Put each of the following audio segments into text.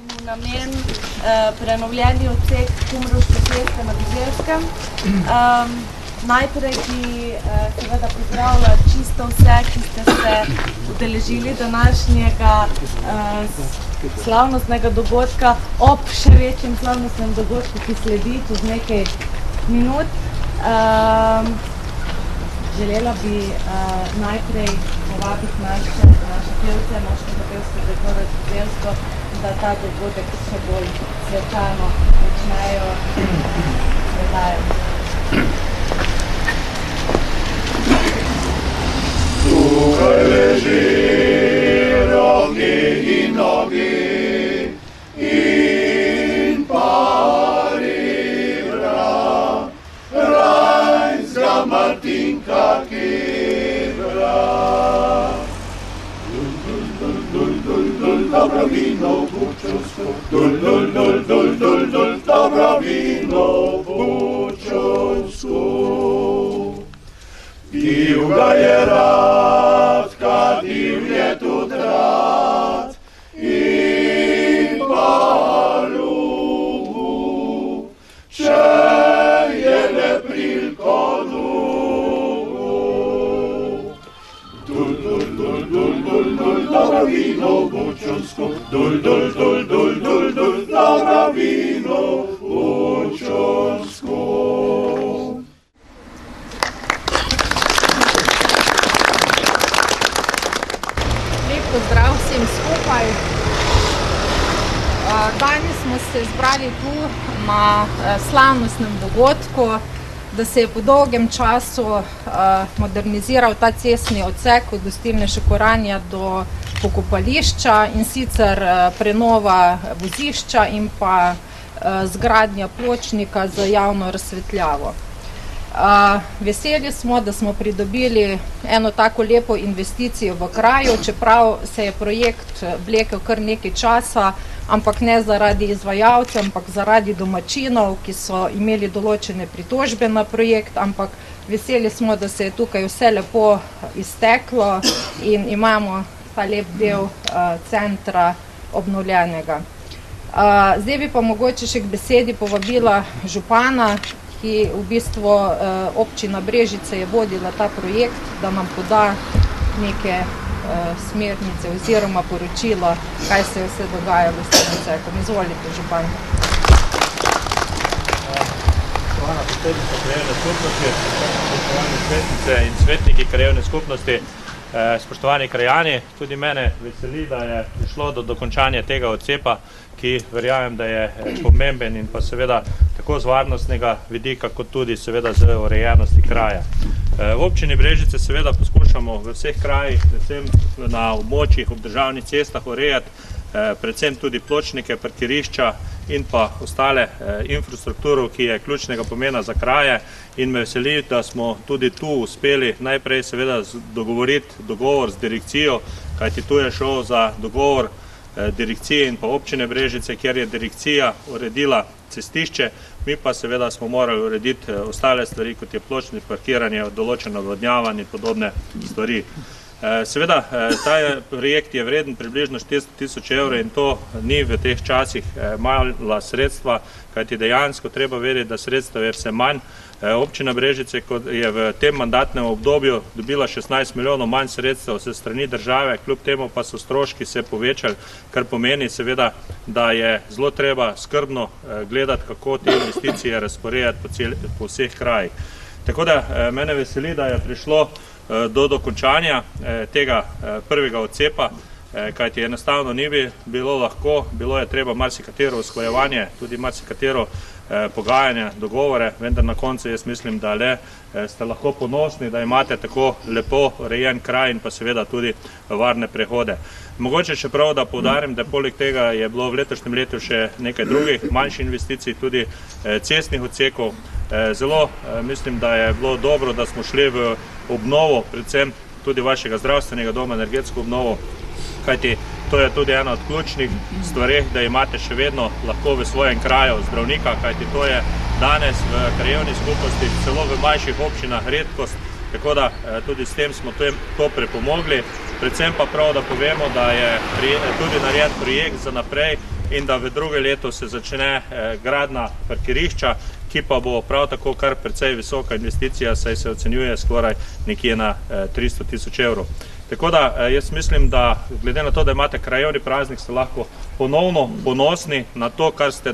in v namen prenovljeni odsek Kumrovške ceste na Bizeljskem. Najprej bi seveda pozdravila čisto vse, ki ste se udeležili današnjega slavnostnega dogodka ob še večjem slavnostnem dogodku, ki sledi čez nekaj minut. Želela bi najprej povabiti naše pevce, moškega pevskega zbora Bizeljsko, da ta dogodek še bolj svečano začnejo predajati. Tukaj leži rogi in nogi in paribra, rajnska Martinka kebra. Dul, dul, dul, dul, dul, dul, dobra vino bučovsko, dul, dul, dul, dul, dul, dul, dobra vino bučovsko. Pil ga je rad, kadil je tudi rad in pa ljubu, če je le prilko ljubu. Dul, dul, dul, dul, dul, dul, dobra vino bučovsko, dul, dul, dul, dul, dul, dul, dobra vino bučovsko. Pozdrav vsem skupaj. Danes smo se zbrali tu na slavnostnem dogodku, da se je po dolgem času moderniziral ta cestni odsek od gostilne Šekoranja do pokopališča, in sicer prenova vozišča in pa zgradnja pločnika za javno razsvetljavo. Veseli smo, da smo pridobili eno tako lepo investicijo v kraju, čeprav se je projekt vlekel kar nekaj časa, ampak ne zaradi izvajalcev, ampak zaradi domačinov, ki so imeli določene pritožbe na projekt, ampak veseli smo, da se je tukaj vse lepo izteklo in imamo ta lep del centra obnovljenega. Zdaj bi pa mogoče še k besedi povabila župana, ki v bistvu občina Brežice je vodila ta projekt, da nam poda neke smernice oziroma poročilo, kaj se je vse dogajalo s tem odsekom. Izvolite, župan. Spoštovana predsednica krajevne skupnosti, spoštovane svetnice in svetniki krajevne skupnosti, spoštovani krajani, tudi mene veseli, da je prišlo do dokončanja tega odcepa, ki verjamem, da je pomemben in pa seveda tako z varnostnega vidika, kot tudi seveda z urejenosti kraja. V občini Brežice seveda poskušamo v vseh krajih, predvsem na območjih ob državnih cestah urejati predvsem tudi pločnike, parkirišča in pa ostale infrastrukturo, ki je ključnega pomena za kraje, in me veseli, da smo tudi tu uspeli najprej seveda dogovoriti dogovor z direkcijo, kajti tu je šel za dogovor direkcije in pa občine Brežice, kjer je direkcija uredila cestišče, mi pa seveda smo morali urediti ostale stvari, kot je pločnik, parkiranje, določeno odvodnjavanje in podobne stvari. Seveda, ta projekt je vreden približno 400 000 evrov in to ni v teh časih mala sredstva, kajti dejansko treba vedeti, da sredstva je vse manj. Občina Brežice je v tem mandatnem obdobju dobila 16 milijonov manj sredstev se strani države, kljub temu pa so stroški se povečali, kar pomeni seveda, da je zelo treba skrbno gledati, kako te investicije razporejati po vseh krajih. Tako da mene veseli, da je prišlo do dokončanja tega prvega odcepa, kajti enostavno ni bilo lahko, bilo je treba marsikatero usklajevanje, tudi marsikatero pogajanje, dogovore, vendar na koncu jaz mislim, da le ste lahko ponosni, da imate tako lepo urejen kraj in pa seveda tudi varne prehode. Mogoče še prav, da poudarim, da poleg tega je bilo v letošnjem letu še nekaj drugih manjših investicij, tudi cestnih odsekov. Zelo mislim, da je bilo dobro, da smo šli v obnovo, predvsem tudi vašega zdravstvenega doma, energetsko obnovo, kajti to je tudi ena od ključnih stvari, da imate še vedno lahko v svojem kraju zdravnika, kajti to je danes v krajevni skupnosti, celo v manjših občinah redkost, tako da tudi s tem smo to pripomogli. Predvsem pa prav, da povemo, da je tudi narejen projekt za naprej, in da v drugem letu se začne gradnja parkirišča, ki pa bo prav tako kar precej visoka investicija, saj se ocenjuje skoraj nekje na 300 000 evrov. Tako da jaz mislim, da glede na to, da imate krajevni praznik, ste lahko ponovno ponosni na to, kar ste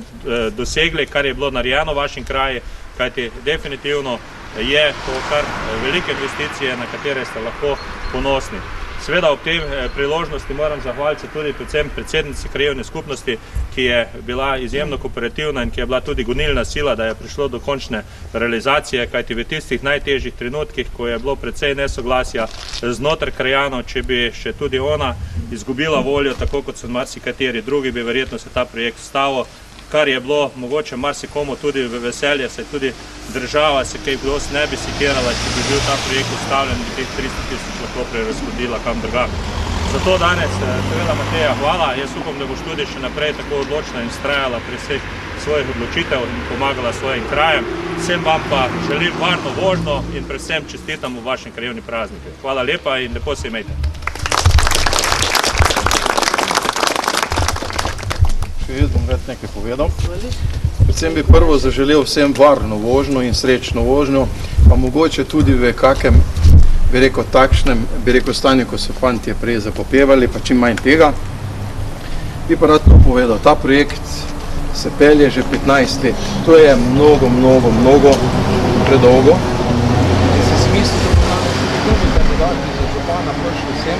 dosegli, kar je bilo narejeno v vašem kraju, kajti definitivno je to kar velike investicije, na katere ste lahko ponosni. Seveda ob tej priložnosti moram zahvaliti se tudi predvsem predsednici krajevne skupnosti, ki je bila izjemno kooperativna in ki je bila tudi gonilna sila, da je prišlo do končne realizacije, kajti v tistih najtežjih trenutkih, ko je bilo precej nesoglasja znotraj krajanov, če bi še tudi ona izgubila voljo, tako kot so marsikateri drugi, bi verjetno se ta projekt ustavil, kar je bilo mogoče marsikomu tudi v veselje, saj tudi država se kaj dosti ne bi sekirala, če bi bil ta projekt ustavljen in teh 300 000 lahko prerazhodila kam drugam. Zato danes, seveda Mateja, hvala. Jaz upam, da boš tudi še naprej tako odločna in vztrajala pri vseh svojih odločitev in pomagala svojim krajem. Vsem vam pa želim varno vožnjo in predvsem čestitam v vašem krajevni praznike. Hvala lepa in lepo se imejte. Jaz bom več nekaj povedal. Predvsem bi prvo zaželel vsem varno vožnjo in srečno vožnjo, pa mogoče tudi v kakem, bi rekel, takšnem, bi rekel, stanju, ko so fantje prej zapopevali, pa čim manj tega. Bi pa rad to povedal, ta projekt se pelje že 15 let. To je mnogo predolgo. In se smisli, da bomo tudi kandidati za župana prišli sem,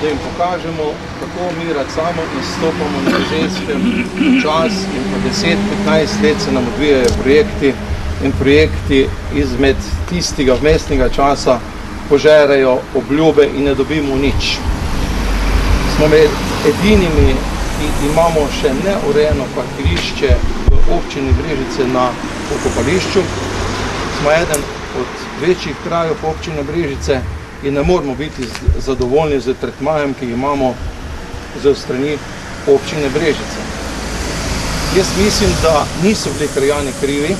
da jim pokažemo, kako mi racamo in stopamo na ženskem čas in po 10-15 let se nam odvijajo projekti in projekti izmed tistega vmesnega časa požerajo obljube in ne dobimo nič. Smo med edinimi, ki imamo še neurejeno parkirišče v občini Brežice na pokopališču. Smo eden od večjih krajev po občini Brežice in ne moramo biti zadovoljni z tretmajem, ki imamo z strani občine Brežice. Jaz mislim, da niso bili krajani krivi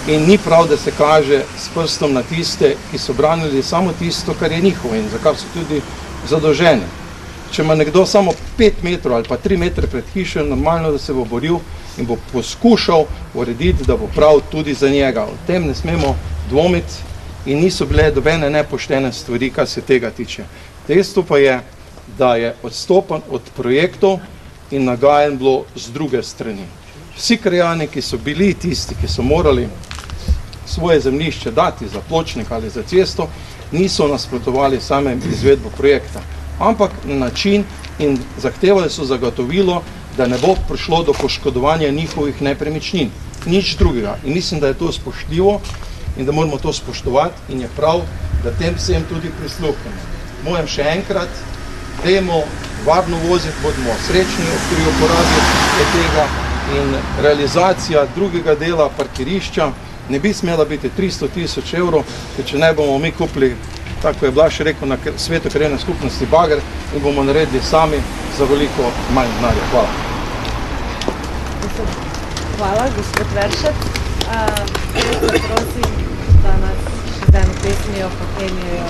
in ni prav, da se kaže s prstom na tiste, ki so branili samo tisto, kar je njihovo in za kar so tudi zadolženi. Če ima nekdo samo 5 metrov ali pa 3 metre pred hišo, normalno, da se bo boril in bo poskušal urediti, da bo prav tudi za njega. O tem ne smemo dvomiti in niso bile dobene nepoštene stvari, kar se tega tiče. Dejstvo pa je, da je odstopan od projektov in nagajen bilo z druge strani. Vsi krajani, ki so bili tisti, ki so morali svoje zemljišče dati za pločnik ali za cesto, niso nasprotovali samem izvedbo projekta, ampak na način in zahtevali so zagotovilo, da ne bo prišlo do poškodovanja njihovih nepremičnin. Nič drugega. In mislim, da je to spoštljivo in da moramo to spoštovati in je prav, da tem vsem tudi prisluhnemo. Mojem še enkrat, dajmo varno voziti, bodimo srečni pri uporabi tega in realizacija drugega dela parkirišča ne bi smela biti 300 000 evrov, če ne bomo mi kupili, tako je Blaž rekel, na svetu krajevne skupnosti bager in bomo naredili sami za veliko manj denarja. Hvala. Hvala, gospod Veršec. Prosim, da nas z eno pesmijo popeljejo.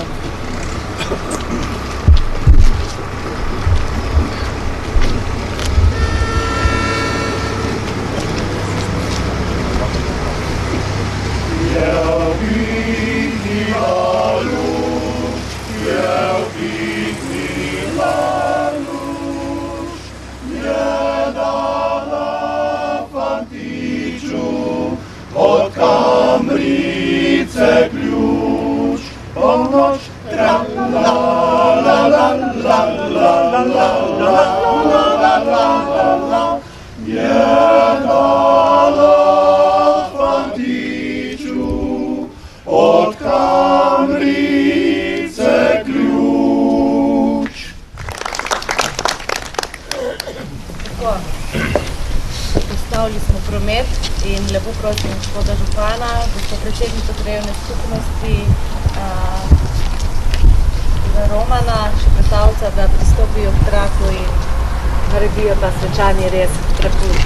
Od Kamrice ključ, pomoč, tra la la la la la la la la la, je dala fantiču, od Kamrice ključ. Postavili smo promet in lepo prosim gospoda župana, gospod predsednico krajevne skupnosti Romana, še predstavca, da pristopijo k traku in naredijo ta svečani res preput.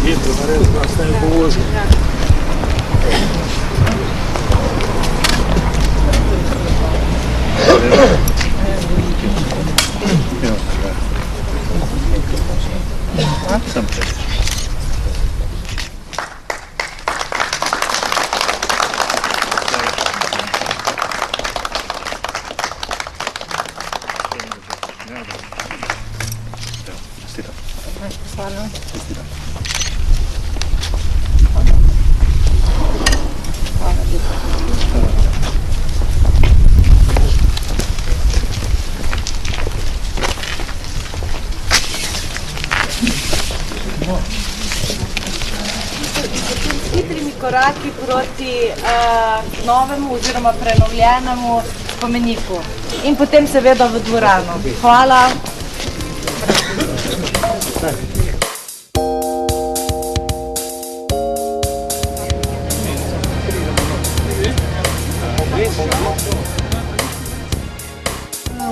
Hitro narediti, da ste jim povozili. Hitrimi koraki proti novemu oziroma prenovljenemu spomeniku. In potem seveda v dvorano. Hvala.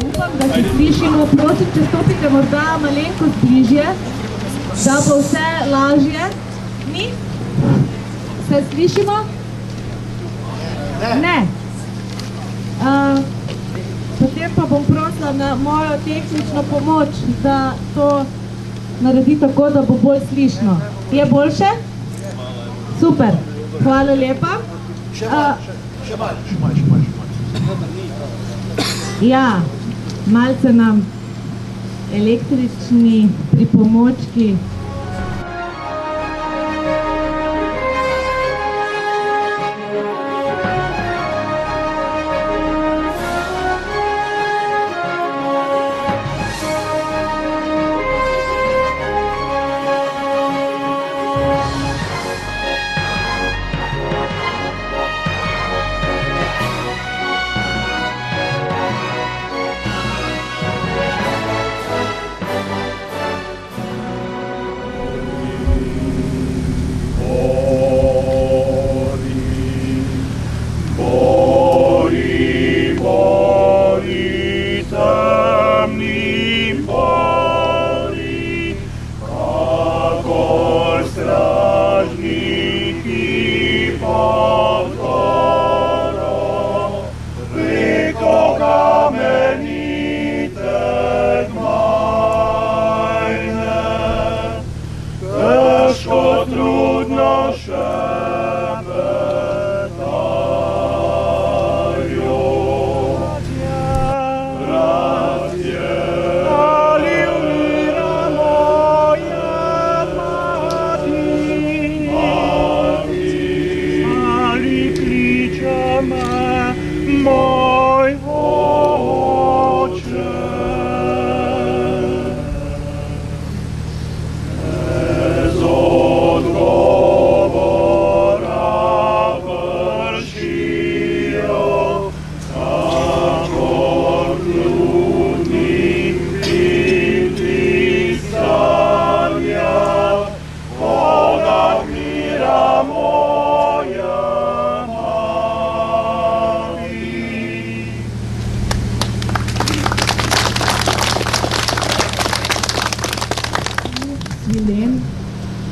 Upam, da se slišimo. Prosim, če stopite morda malenkost bližje, da bo vse lažje. Mi? Se slišimo? Ne. Potem pa bom prosila na mojo tehnično pomoč, da to naredi tako, da bo bolj slišno. Je boljše? Super. Hvala lepa. Še malo. Ja, malce nam električni pripomočki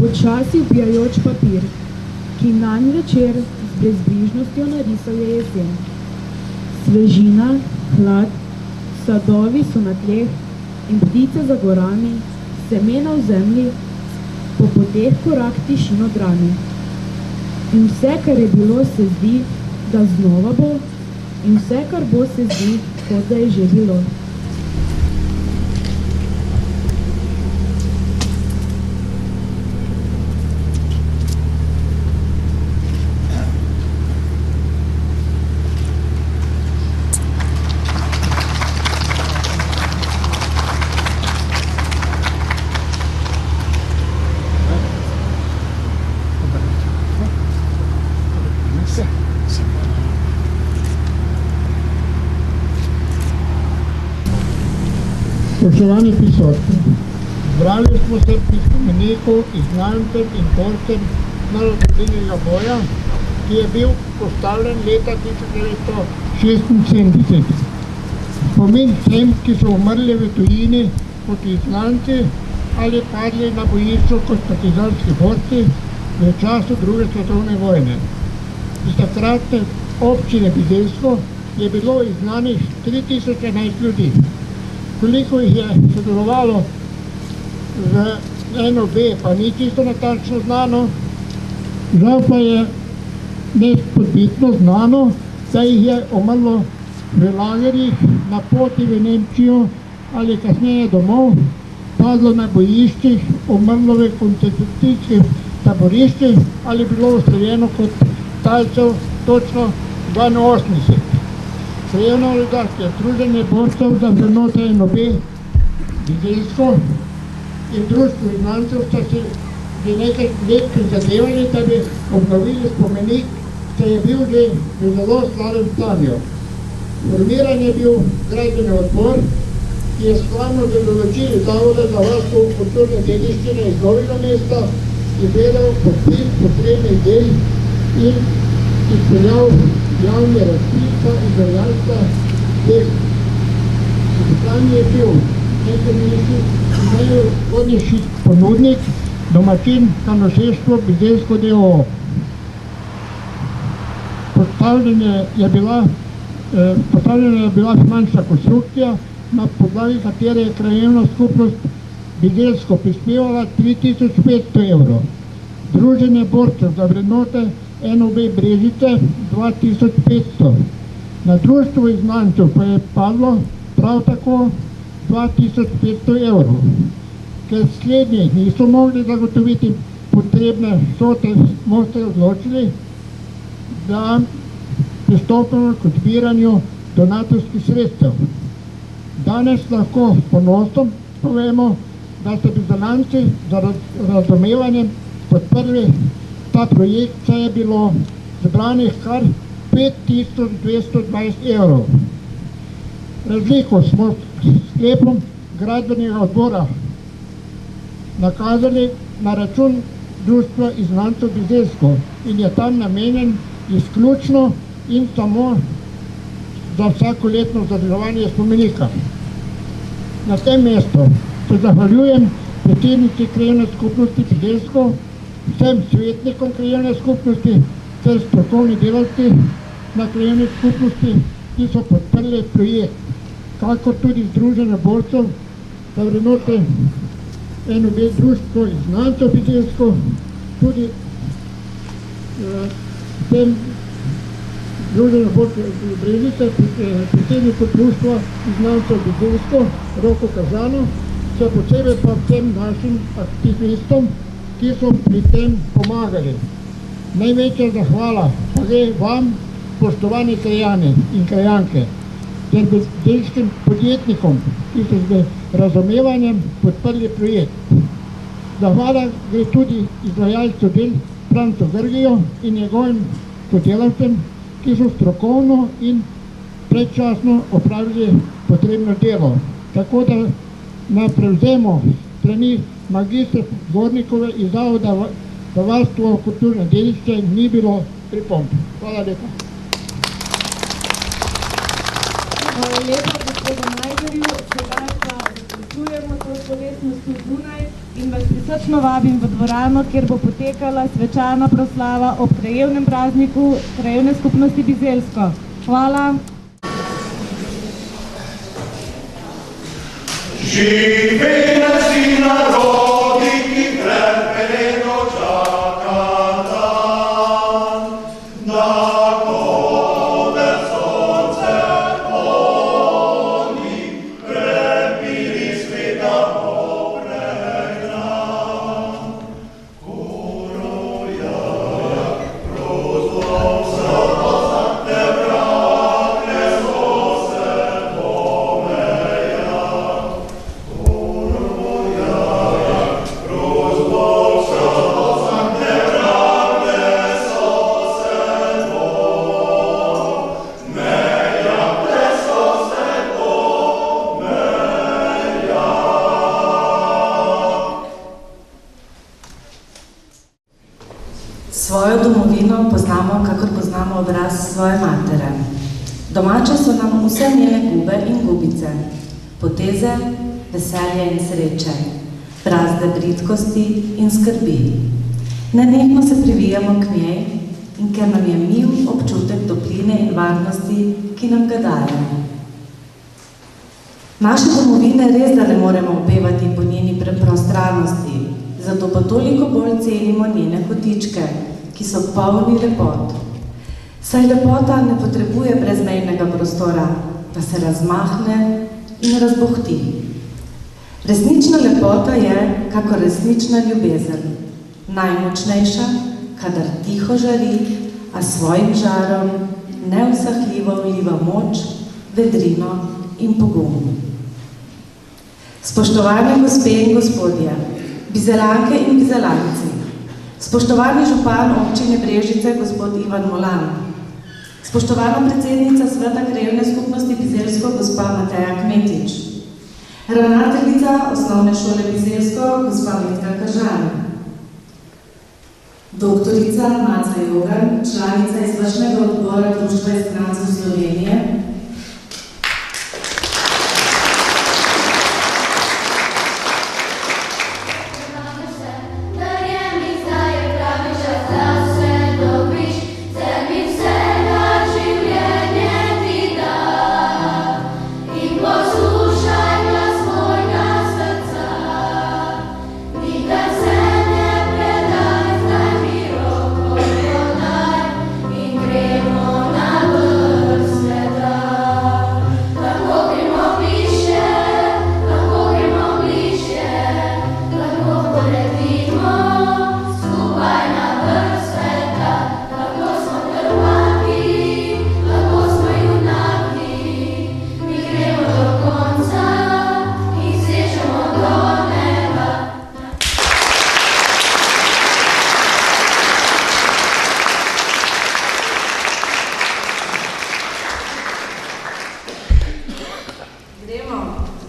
počasi ubijajoč papir, ki nanj večer z brezbrižnostjo narisal je jesen. Svežina, hlad, sadovi so na tleh in ptice za gorami, semena v zemlji, po poteh korak tišino drami. In vse, kar je bilo, se zdi, da znova bo, in vse, kar bo, se zdi, kot da je že bilo. Spoštovani prisotni, zbrali smo se pri spomeniku izgnancem in borcem narodnega boja, ki je bil postavljen leta 1976. Spomin vsem, ki so umrli v tujini kot izgnanci ali padli na bojišču kot partizanski borci v času druge svetovne vojne. Iz takratne občine Bizeljsko je bilo izgnanih 3011 ljudi. Koliko jih je sodelovalo v NOB pa ni čisto natančno znano. Žal pa je nespodbitno znano, da jih je umrlo v lagerjih na poti v Nemčijo ali kasneje domov, padlo na bojiščih, umrlo v koncentracijskih taboriščih ali bilo ustreljeno kot talcev točno 82. Krajevna organizacija Združenje borcev za vrednote NOB Bizeljsko in Društvo izgnancev sta se že nekaj let prizadevali, da bi obnovili spomenik, saj je bil že v zelo slabem stanju. Formiran je bil gradbeni odbor, ki je skladno z določili Zavoda za varstvo kulturne dediščine iz Novega mesta izvedel podpis potrebnih del in izpeljal javni razpis za izvajalca teh. Izbran je bil najvodnejši ponudnik, domačin Kanoseštvo Bizeljsko d.o.o. Postavljena je bila finančna konstrukcija, na podlagi katere je krajevna skupnost Bizeljsko prispevala 3500 evrov. Združenje borcev za vrednote NOB Brežice 2500. Na društvo izgnancev pa je padlo prav tako 2500 evrov. Ker slednji niso mogli zagotoviti potrebne vsote, smo se odločili, da pristopimo k zbiranju donatorskih sredstev. Danes lahko s ponosom povemo, da so Bizeljčani za razumevanjem podprli ta projekt, saj je bilo zbranih kar 5220 evrov. Razliko smo s sklepom gradbenega odbora nakazali na račun Društva izgnancev Bizeljsko in je tam namenjen izključno in samo za vsakoletno vzdrževanje spomenika. Na tem mestu se zahvaljujem predsednici krajevne skupnosti Bizeljsko, vsem svetnikom krajevne skupnosti ter strokovni delavci na krajevni skupnosti, ki so podprli projekt, kakor tudi Združenje borcev za vrednote NOB Društvo izgnancev Bizeljsko, tudi tem Združenje borcev Brežice, predsedniku Društva izgnancev Bizeljsko, Roko Kazano, še posebej pa vsem našim aktivistom, ki so pri tem pomagali. Največja zahvala pa gre vam, spoštovani krajani in krajanke, ter bizeljskim podjetnikom, ki so z razumevanjem podprli projekt. Zahvala gre tudi izvajalcu del Francu Grgijo in njegovim sodelavcem, ki so strokovno in predčasno opravili potrebno delo. Tako da na prevzemu strani magistra Gornikove iz Zavoda za varstvo kulturne dediščine ni bilo pripomb. Hvala lepa. Hvala lepa gospodu Najderju. Sedaj pa zaključujemo to slovesnost Dunaj in vas prisrčno vabim v dvorano, kjer bo potekala svečana proslava ob krajevnem prazniku krajevne skupnosti Bizeljsko. Hvala. Živi naši narodi, ki trpeno čaka dan, da kode sonce oni krepili sveta popregna. Koroja, prozvol se te vrakle so se pomeja. Svojo domovino poznamo, kakor poznamo obraz svoje matere. Domače so nam vse njene gube in gubice, poteze, veselje in sreče, prazde bridkosti in skrbi. Nenehno se privijamo k njej in ker nam je mil občutek topline in varnosti, ki nam ga daje. Naše domovine res da ne moremo opevati po njeni preprostranosti, zato pa toliko bolj cenimo njene kotičke, ki so polni lepot. Saj lepota ne potrebuje brezmejnega prostora, da se razmahne in razbohti. Resnična lepota je, kakor resnična ljubezen, najmočnejša, kadar tiho žari, a svojim žarom neusahljivo vliva moč, vedrino in pogum. Spoštovane gospe in gospodje, bizelanke in bizelanci, spoštovani župan občine Brežice, gospod Ivan Molan, spoštovana predsednica Sveta krajevne skupnosti Bizeljsko, gospa Mateja Kmetič, ravnateljica osnovne šole Bizeljsko, gospa Metka Kržan, doktorica Maca Jogan, članica izvršnega odbora Društva izgnancev Slovenije,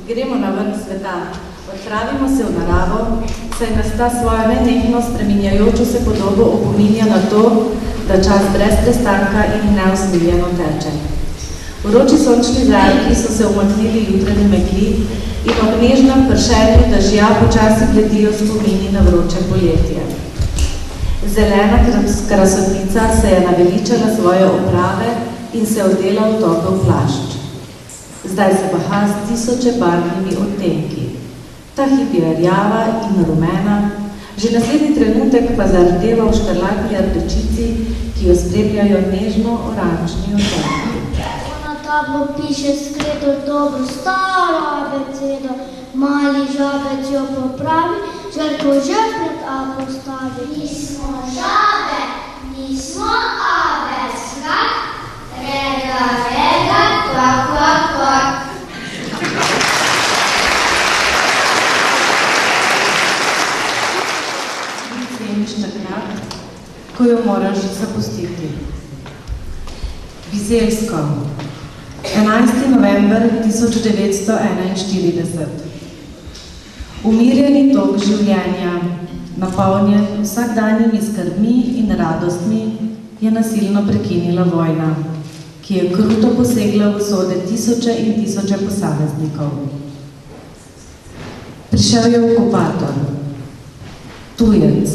gremo na vrh sveta, odpravimo se v naravo, saj nas ta svojo nenehno spreminjajočo se podobo opominja na to, da čas brez prestanka in neusmiljeno teče. Vroči sončni zajki so se umaknili jutranji megli in ob nežnem pršenju dežja počasi bledijo spomini na vroče poletje. Zelena krasotnica se je naveličala svoje oprave in se odela v topel plašč. Zdaj se baha s tisoče barvnimi odtenki. Ta hip je rjava in rumena, že naslednji trenutek pa zardeva v škrlatni rdečici, ki jo spremljajo nežno-oranžni odtenki. Na tablo piše skredo dobro staro abecedo, mali žabec jo popravi, žrtvo že pred A postavi. Nismo žabe, nismo abec, kak? Rega, rega, kvak, kvak, kvak. Ceniš takrat, ko jo moraš zapustiti. Bizeljsko, 11. november 1941. Umirjeni tok življenja, napolnjen vsakdanjimi skrbmi in radostmi, je nasilno prekinila vojna, ki je kruto posegla v usode tisoče in tisoče posameznikov. Prišel je okupator, tujec.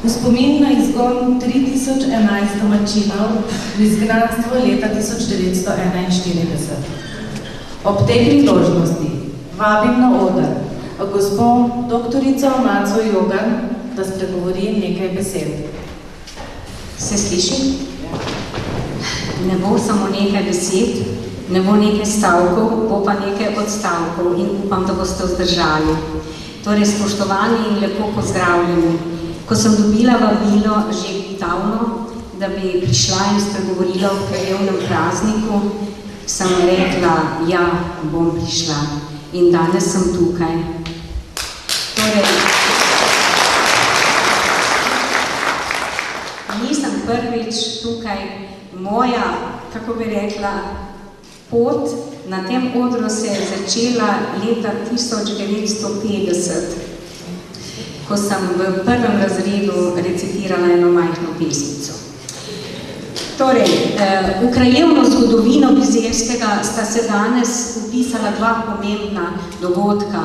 V spomin na izgon 3011 domačinov v izgnanstvo leta 1941. Ob tej priložnosti vabim na oder gospo doktorico Maco Jogan, da spregovori nekaj besed. Se sliši? Ne bo samo nekaj besed, ne bo nekaj stavkov, bo pa nekaj odstavkov in upam, da boste vzdržali. Torej, spoštovani in lepo pozdravljeni. Ko sem dobila vabilo že davno, da bi prišla in spregovorila v krajevnem prazniku, sem rekla, ja, bom prišla. In danes sem tukaj. Torej, nisem prvič tukaj. Moja, kako bi rekla, pot na tem odru se je začela leta 1950, ko sem v prvem razredu recitirala eno majhno pesmico. Torej, v krajevno zgodovino Bizeljskega sta se danes upisala dva pomembna dogodka.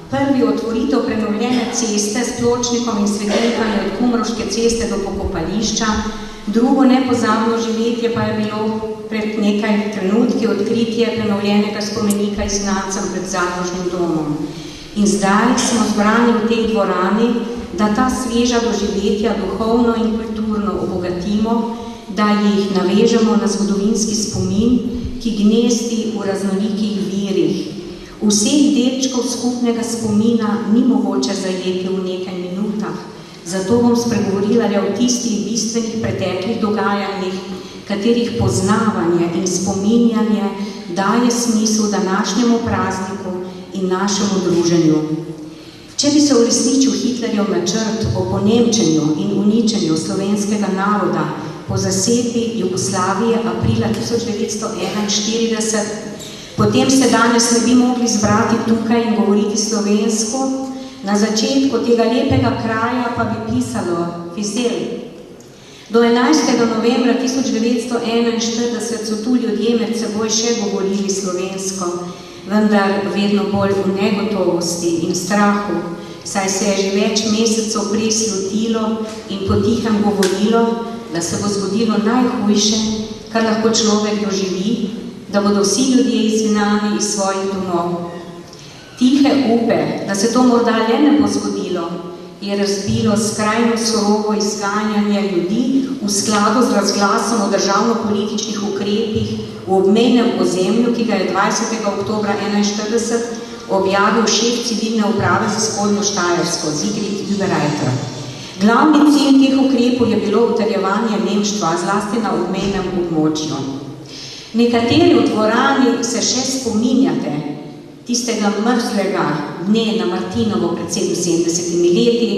Prvi otvoritev prenovljene ceste s pločnikom in svetilkami od Kumrovške ceste do pokopališča, drugo nepozabno živetje pa je bilo pred nekaj trenutki odkritje prenovljenega spomenika izgnancem pred Založnim domom. In zdaj smo zbrani v tej dvorani, da ta sveža doživetja duhovno in kulturno obogatimo, da jih navežemo na zgodovinski spomin, ki gnezdi v raznolikih virih. Vseh delčkov skupnega spomina ni mogoče zajeti v nekaj minutah, zato bom spregovorila le o tistih bistvenih preteklih dogajanjih, katerih poznavanje in spominjanje daje smisel današnjemu prazniku in našemu druženju. Če bi se uresničil Hitlerjev načrt o ponemčenju in uničenju slovenskega naroda po zasedbi Jugoslavije aprila 1941, potem se danes ne bi mogli zbrati tukaj in govoriti slovensko, na začetku tega lepega kraja pa bi pisalo Fizel. Do 11. novembra 1941 so tu ljudje med seboj še govorili slovensko, vendar vedno bolj v negotovosti in strahu, saj se je že več mesecev prej slutilo in potihem govorilo, da se bo zgodilo najhujše, kar lahko človek doživi, da bodo vsi ljudje izgnani iz svojih domov. Tihe upe, da se to morda le ne bo zgodilo, je razbilo skrajno surovo izganjanje ljudi v skladu z razglasom o državno-političnih ukrepih v obmejnem ozemlju, ki ga je 20. oktobra 1941 objavil šef civilne uprave za spodnjo Štajersko, Sigrid Überreiter. Glavni cilj teh ukrepov je bilo utrjevanje nemštva, zlasti na obmejnem območju. Nekateri v dvorani se še spominjate tistega mrzlega dne na Martinovo pred 77 leti,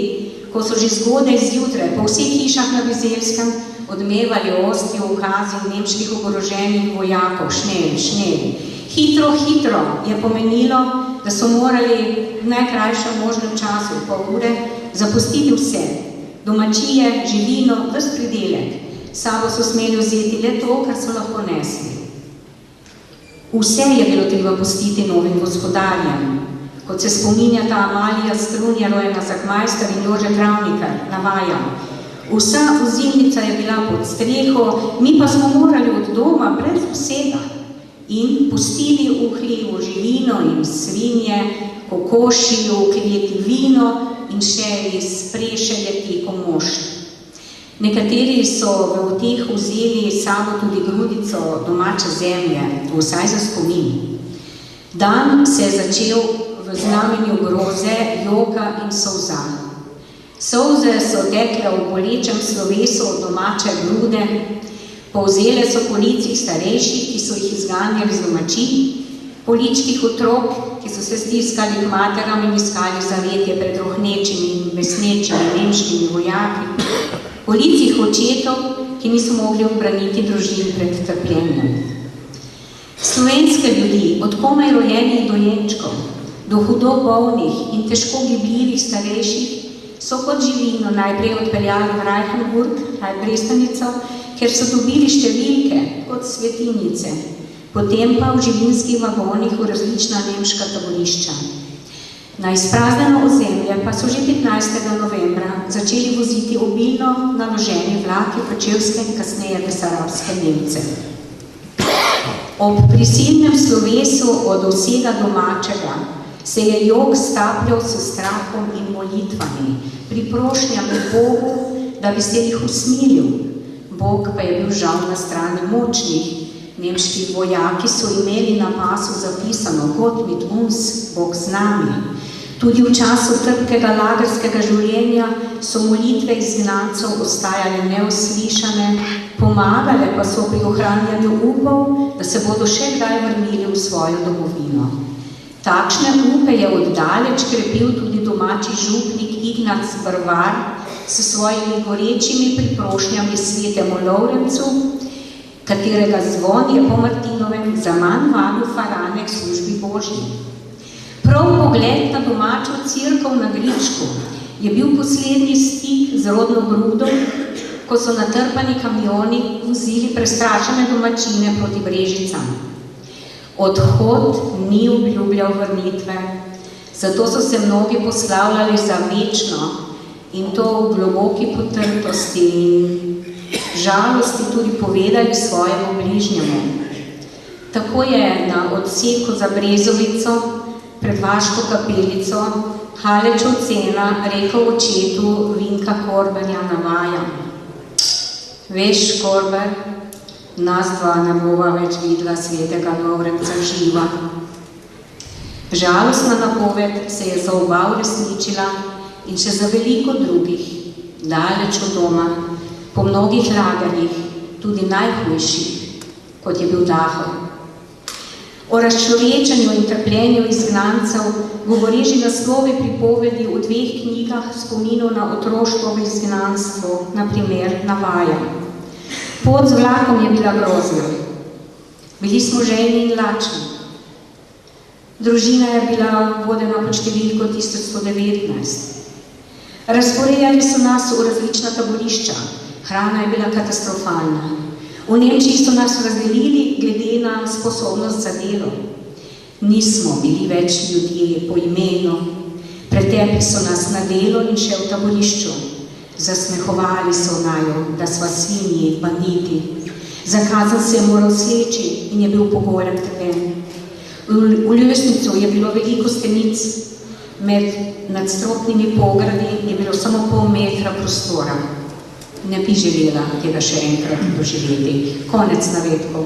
ko so že zgodaj zjutraj po vseh hišah na Bizeljskem odmevali ostri ukazi nemških oboroženih vojakov, šneli, šneli. Hitro, hitro je pomenilo, da so morali v najkrajšem možnem času, pol ure, zapustiti vse. Domačije, živino, ves pridelek. Sabo so smeli vzeti le to, kar so lahko nesli. Vse je bilo treba pustiti novim gospodarjem. Kot se spominjata Amalija Strunja, rojena Zakmajster in Jože Travnikar, navajam. Vsa ozimnica je bila pod streho, mi pa smo morali od doma brez vsega in pustili v hlevu živino in svinje, kokoši, v kleti vino in še iz prešelje teko mošt. Nekateri so v utehu vzeli sabo tudi grudico domače zemlje, vsaj za spomin. Dan se je začel v znamenju groze, joka in solza. Solze so tekle v bolečem slovesu od domače grude, povzele so po licih starejših, ki so jih izganjali z domačij, po ličkih otrok, ki so se stiskali k materam in iskali zavetje pred rohnečimi in besnečimi nemškimi vojaki, po licih očetov, ki niso mogli obraniti družin pred trpljenjem. Slovenske ljudi, od komaj rojenih dojenčkov, do hudo bolnih in težko gibljivih starejših, so kot živino najprej odpeljali v Reichenburg, prestanico, kjer so dobili številke kot svetinjice, potem pa v živinskih vagonih v različna nemška taborišča. Na izpraznjeno ozemlje pa so že 15. novembra začeli voziti obilno naloženi vlaki kočevske in kasneje besarabske Nemce. Ob prisilnem slovesu od vsega domačega se je jok stapljal s strahom in molitvami, priprošnjami Bogu, da bi se jih usmilil. Bog pa je bil žal na strani močnih. Nemški vojaki so imeli na pasu zapisano Gott mit uns, Bog z nami. Tudi v času trpkega lagerskega življenja so molitve izgnancev ostajale neuslišane, pomagale pa so pri ohranjanju upov, da se bodo še kdaj vrnili v svojo domovino. Takšne upe je oddaleč krepil tudi domači župnik Ignac Brvar s svojimi gorečimi priprošnjami svetemu Lovrencu, katerega zvon je po Martinovem zaman valil farane k službi Božji. Prav pogled na domačo cerkev na Gričku je bil poslednji stik z rodno Brudom, ko so natrpani kamioni vozili prestrašene domačine proti Brežicam. Odhod ni obljubljal vrnitve, zato so se mnogi poslavljali za večno in to v globoki potrtosti in žalosti tudi povedali svojemu bližnjemu. Tako je na odseku za Brezovico pred Vaško kapelico Haleč Ocena rekel očetu Vinka Korberja navaja. Veš, Korber, nas dva ne bova več videla svetega Lovrenca živa. Žalostna napoved se je za oba uresničila in še za veliko drugih, daleč od doma, po mnogih lagerjih, tudi najhujših, kot je bil Dachau. O razčlovečenju in trpljenju izgnancev govori že naslovi pripovedi v 2 knjigah spominov na otroštvo v izgnanstvu, na primer navaja. Pot z vlakom je bila grozna. Bili smo žejni in lačni. Družina je bila vodena pod številko 1119. Razporejali so nas v različna taborišča. Hrana je bila katastrofalna. V Nemčiji so nas razdelili glede na sposobnost za delo. Nismo bili več ljudje po imenu. Pretepli so nas na delo in še v taborišču. Zasmehovali so naju, da sva svinji, banditi. Zakazan se je moral sleči in je bil pogoljen trpen. V Ljusnicu je bilo veliko stenic. Med nadstropnimi pogradi je bilo samo pol metra prostora. Ne bi želela tega še enkrat doživeti. Konec navedkov.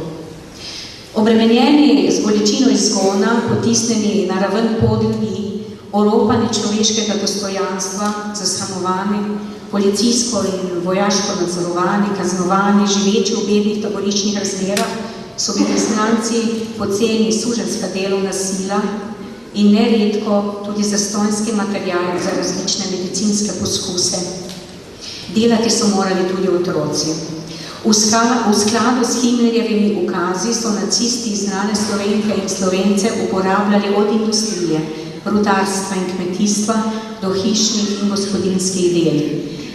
Obremenjeni z bolečino izgona, potisnjeni na raven podlji, oropani človeškega dostojanstva, zasramovani, policijsko in vojaško nadzorovani, kaznovani, živeči v bednih taboriščnih razmerah, so bili izgnanci poceni suženjska delovna sila in neredko tudi zastonjski material za različne medicinske poskuse. Delati so morali tudi otroci. V skladu s Himmlerjevimi ukazi so nacisti izgnane Slovenke in Slovence uporabljali od industrije, rudarstva in kmetijstva do hišnih in gospodinskih del.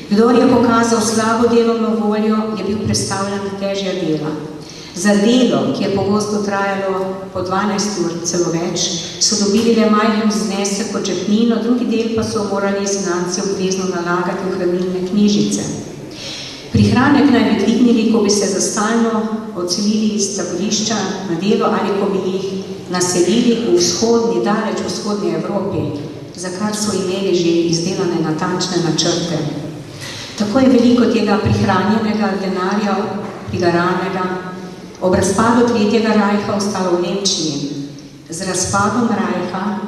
Kdor je pokazal slabo delovno voljo, je bil prestavljen na težja dela. Za delo, ki je pogosto trajalo po 12 ur, celo več, so dobili le majhen znesek kot žepnino, drugi del pa so morali izgnanci obvezno nalagati v hranilne knjižice. Prihranek naj bi dvignili, ko bi se za stalno odselili iz taborišča na delo ali ko bi jih naselili v vzhodni, daleč v vzhodni Evropi, za kar so imeli že izdelane natančne načrte. Tako je veliko tega prihranjenega denarja, prigaranega, ob razpadu Tretjega rajha ostalo v Nemčiji. Z razpadom rajha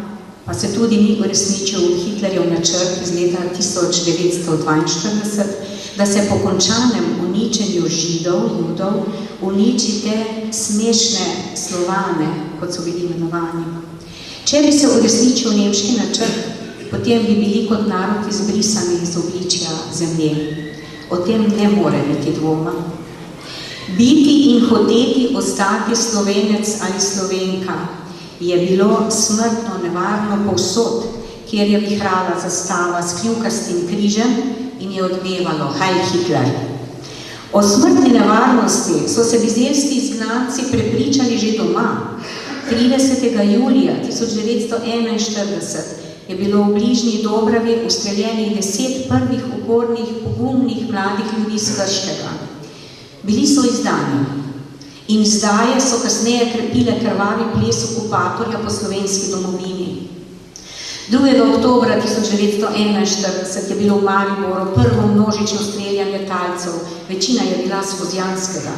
pa se tudi ni uresničil Hitlerjev načrt iz leta 1942, da se po končanem uničenju Židov, Judov, uniči te smešne Slovane, kot so bili imenovani. Če bi se uresničil nemški načrt, potem bi bili kot narod izbrisani iz obličja zemlje. O tem ne more biti dvoma. Biti in hoteti ostati Slovenec ali Slovenka je bilo smrtno nevarno povsod, kjer je vihrala zastava s kljukastim križem in je odmevalo Heil Hitler. O smrtni nevarnosti so se bizeljski izgnanci prepričali že doma. 30. julija 1941 je bilo v bližnji Dobravi ustreljenih 10 prvih upornih, pogumnih mladih ljudi iz Krškega. Bili so izdani in izdaje so kasneje krepile krvavi ples okupatorja po slovenski domovini. 2. oktobra 1941 je bilo v Mariboru prvo množično streljanje talcev, večina je bila s Kozjanskega.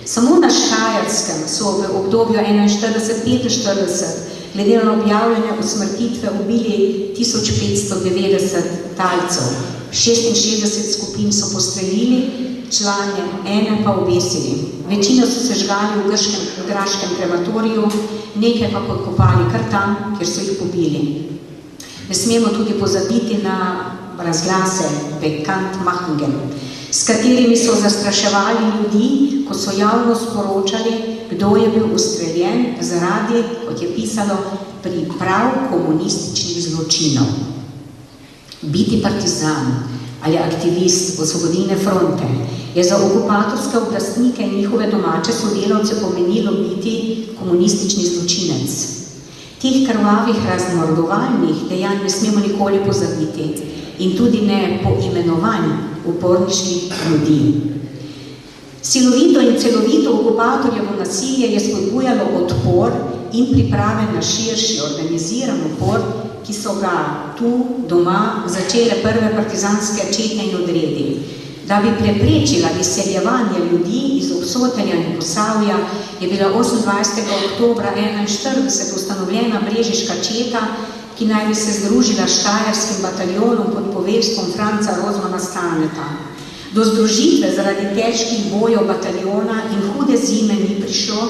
Samo na Štajerskem so v obdobju 41-45 glede na objavljene usmrtitve ubili 1590 talcev. 66 skupin so postrelili, člane ene pa obesili. Večino so se žgali v graškem krematoriju, nekaj pa podkopali kar tam, kjer so jih pobili. Ne smemo tudi pozabiti na razglase Bekant Machingen, s katerimi so zastraševali ljudi, ko so javno sporočali, kdo je bil ustreljen zaradi, kot je pisalo, priprav komunističnih zločinov. Biti partizan ali aktivist Osvobodilne fronte je za okupatorske oblastnike in njihove domače sodelavce pomenilo biti komunistični zločinec. Teh krvavih razmordovalnih dejanj ne smemo nikoli pozabiti in tudi ne poimenovanj uporniških ljudi. Silovito in celovito okupatorjevo nasilje je spodbujalo odpor in priprave na širši organiziran upor, ki so ga tu doma začele prve partizanske čete in odredi. Da bi preprečila izseljevanje ljudi iz Obsotelja in Posavja, je bila 28. oktobra 1941 ustanovljena brežiška četa, ki naj bi se združila s štajerskim bataljonom pod poveljstvom Franca Rozmana Staneta. Do združitve zaradi težkih bojev bataljona in hude zime ni prišlo,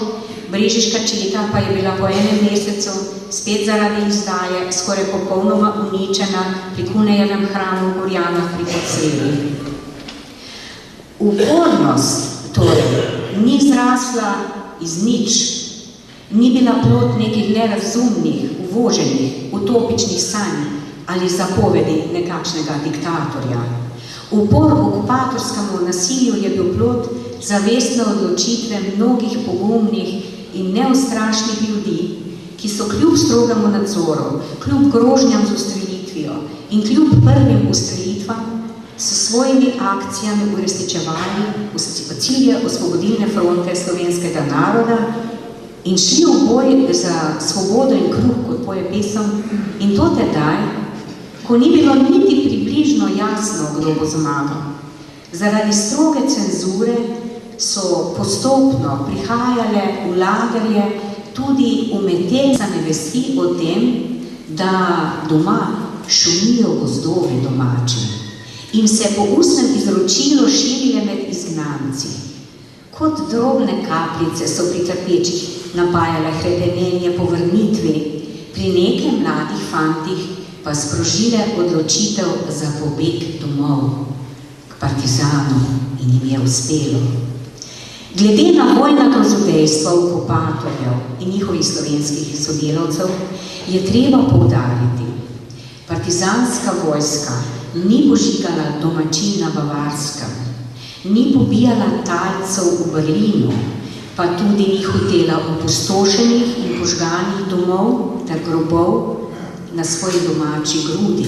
brežiška četa pa je bila po enem mesecu spet zaradi izdaje skoraj popolnoma uničena pri Kunejevem hramu v Gorjanah pri Podsredi. Upornost torej ni zrasla iz nič, ni bila plod nekih nerazumnih, uvoženih, utopičnih sanj ali zapovedi nekakšnega diktatorja. Upor okupatorskemu nasilju je bil plod zavestne odločitve mnogih pogumnih in neustrašnih ljudi, ki so kljub strogemu nadzoru, kljub grožnjam z ustrelitvijo in kljub prvim ustrelitvam s svojimi akcijami uresničevali cilje Osvobodilne fronte slovenskega naroda in šli v boj za svobodo in kruh, kot poje pesem, in to tedaj, ko ni bilo niti približno jasno, kdo bo zmagal. Zaradi stroge cenzure so postopno prihajale v lagerje tudi umetelcane vesti o tem, da doma šumijo gozdovi domači in se po ustnem izročilu širile med izgnanci. Kot drobne kapljice so pri trpečih napajale hrepenenje po vrnitvi, pri nekaj mladih fantih pa sprožile odločitev za pobeg domov k partizanu in jim je uspelo. Glede na vojna grozodejstva okupatorjev in njihovih slovenskih sodelavcev je treba poudariti, partizanska vojska ni požigala domačin na Bavarskem, ni pobijala talcev v Berlinu, pa tudi ni hotela opustošenih in požganih domov ter grobov na svoji domači grudi.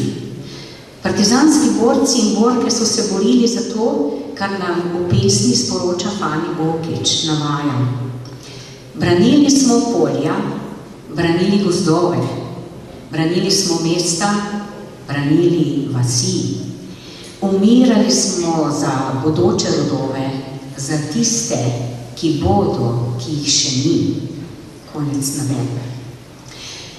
Partizanski borci in borke so se borili za to, kar nam v pesmi sporoča Fani Bokić, navajam. Branili smo polja, branili gozdove, branili smo mesta, branili vasi. Umirali smo za bodoče rodove, za tiste, ki bodo, ki jih še ni. Konec navedbe.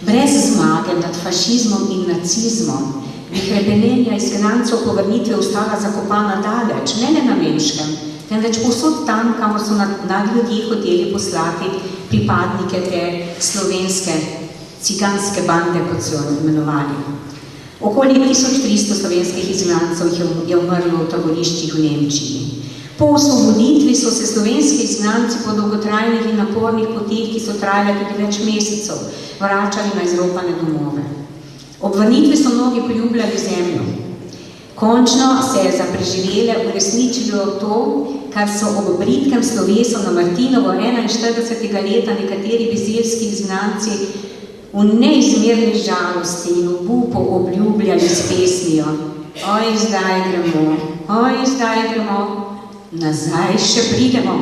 Brez zmage nad fašizmom in nacizmom bi hrepenenja izgnancev po vrnitvi ostala zakopana daleč, ne na Nemškem, temveč povsod tam, kamor so nadljudje hoteli poslati pripadnike te slovenske ciganske bande, kot so jo imenovali. Okoli 1300 slovenskih izgnancev je umrlo v taboriščih v Nemčiji. Po osvoboditvi so se slovenski izgnanci po dolgotrajnih in napornih poteh, ki so trajale tudi več mesecev, vračali na izropane domove. Ob vrnitvi so mnogi poljubljali zemljo. Končno se je za preživele uresničilo to, kar so ob britkem slovesu na Martinovo 41. leta nekateri bizeljski izgnanci v v neizmerni žalosti in obupu obljubljali s pesmijo: oj, zdaj gremo, nazaj še pridemo,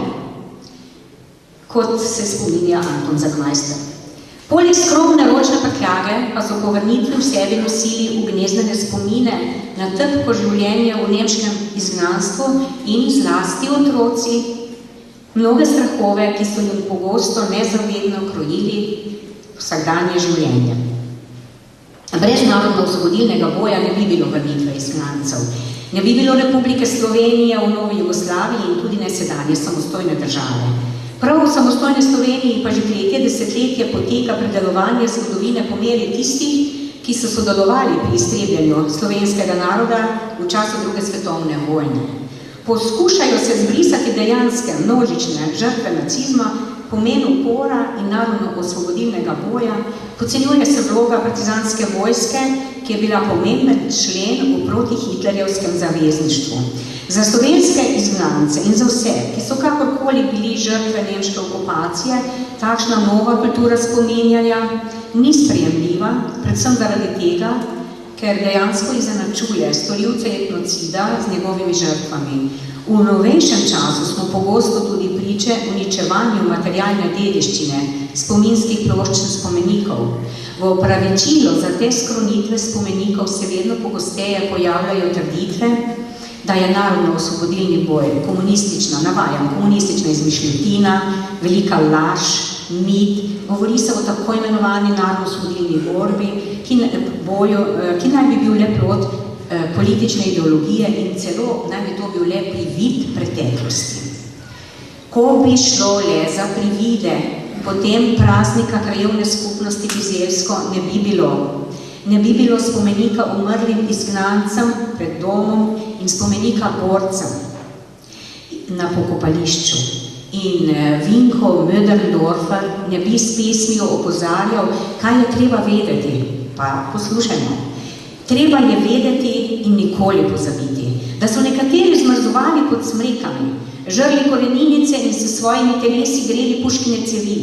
kot se spominja Anton Zagmajster. Poleg skromne ročne prtljage pa so po vrnitvi v sebi nosili ugnezdene spomine na trpko življenje v nemškem izgnanstvu in zlasti otroci mnoge strahove, ki so jim pogosto nezavedno krojili vsakdanje življenje. Brez narodno-osvobodilnega boja ne bi bilo vrnitve izgnancev, ne bi bilo Republike Slovenije v Novi Jugoslaviji in tudi ne sedanje samostojne države. Prav v samostojni Sloveniji pa že tretje desetletje poteka predelovanje zgodovine po meri tistih, ki so sodelovali pri iztrebljanju slovenskega naroda v času druge svetovne vojne. Poskušajo se zbrisati dejanske množične žrtve nacizma, pomen upora in narodno-osvobodilnega boja, podcenjuje se vloga partizanske vojske, ki je bila pomemben člen v protihitlerjevskem zavezništvu. Za slovenske izgnance in za vse, ki so kakorkoli bili žrtve nemške okupacije, takšna nova kultura spominjanja ni sprejemljiva, predvsem zaradi tega, ker dejansko izenačuje storilce etnocida z njegovimi žrtvami. V novejšem času smo pogosto tudi priče uničevanju materialne dediščine, spominskih plošč in spomenikov. V opravičilo za te skrunitve spomenikov se vedno pogosteje pojavljajo trditve, da je narodno-osvobodilni boj komunistična izmišljotina, velika laž, mit, govori se o tako imenovani narodno-osvobodilni borbi, ki naj bi bil le plod politične ideologije in celo naj bi to bil le privid preteklosti. Ko bi šlo le za privide, potem praznika krajevne skupnosti Bizeljsko ne bi bilo. Ne bi bilo spomenika umrlim izgnancem pred domom in spomenika borcem na pokopališču. In Vinko Möderndorfer ne bi s pesmijo opozarjal, kaj je treba vedeti. Pa poslušajmo. Treba je vedeti in nikoli pozabiti, da so nekateri zmrzovali pod smrekami, žrli koreninice in s svojimi telesi greli puškine cevi.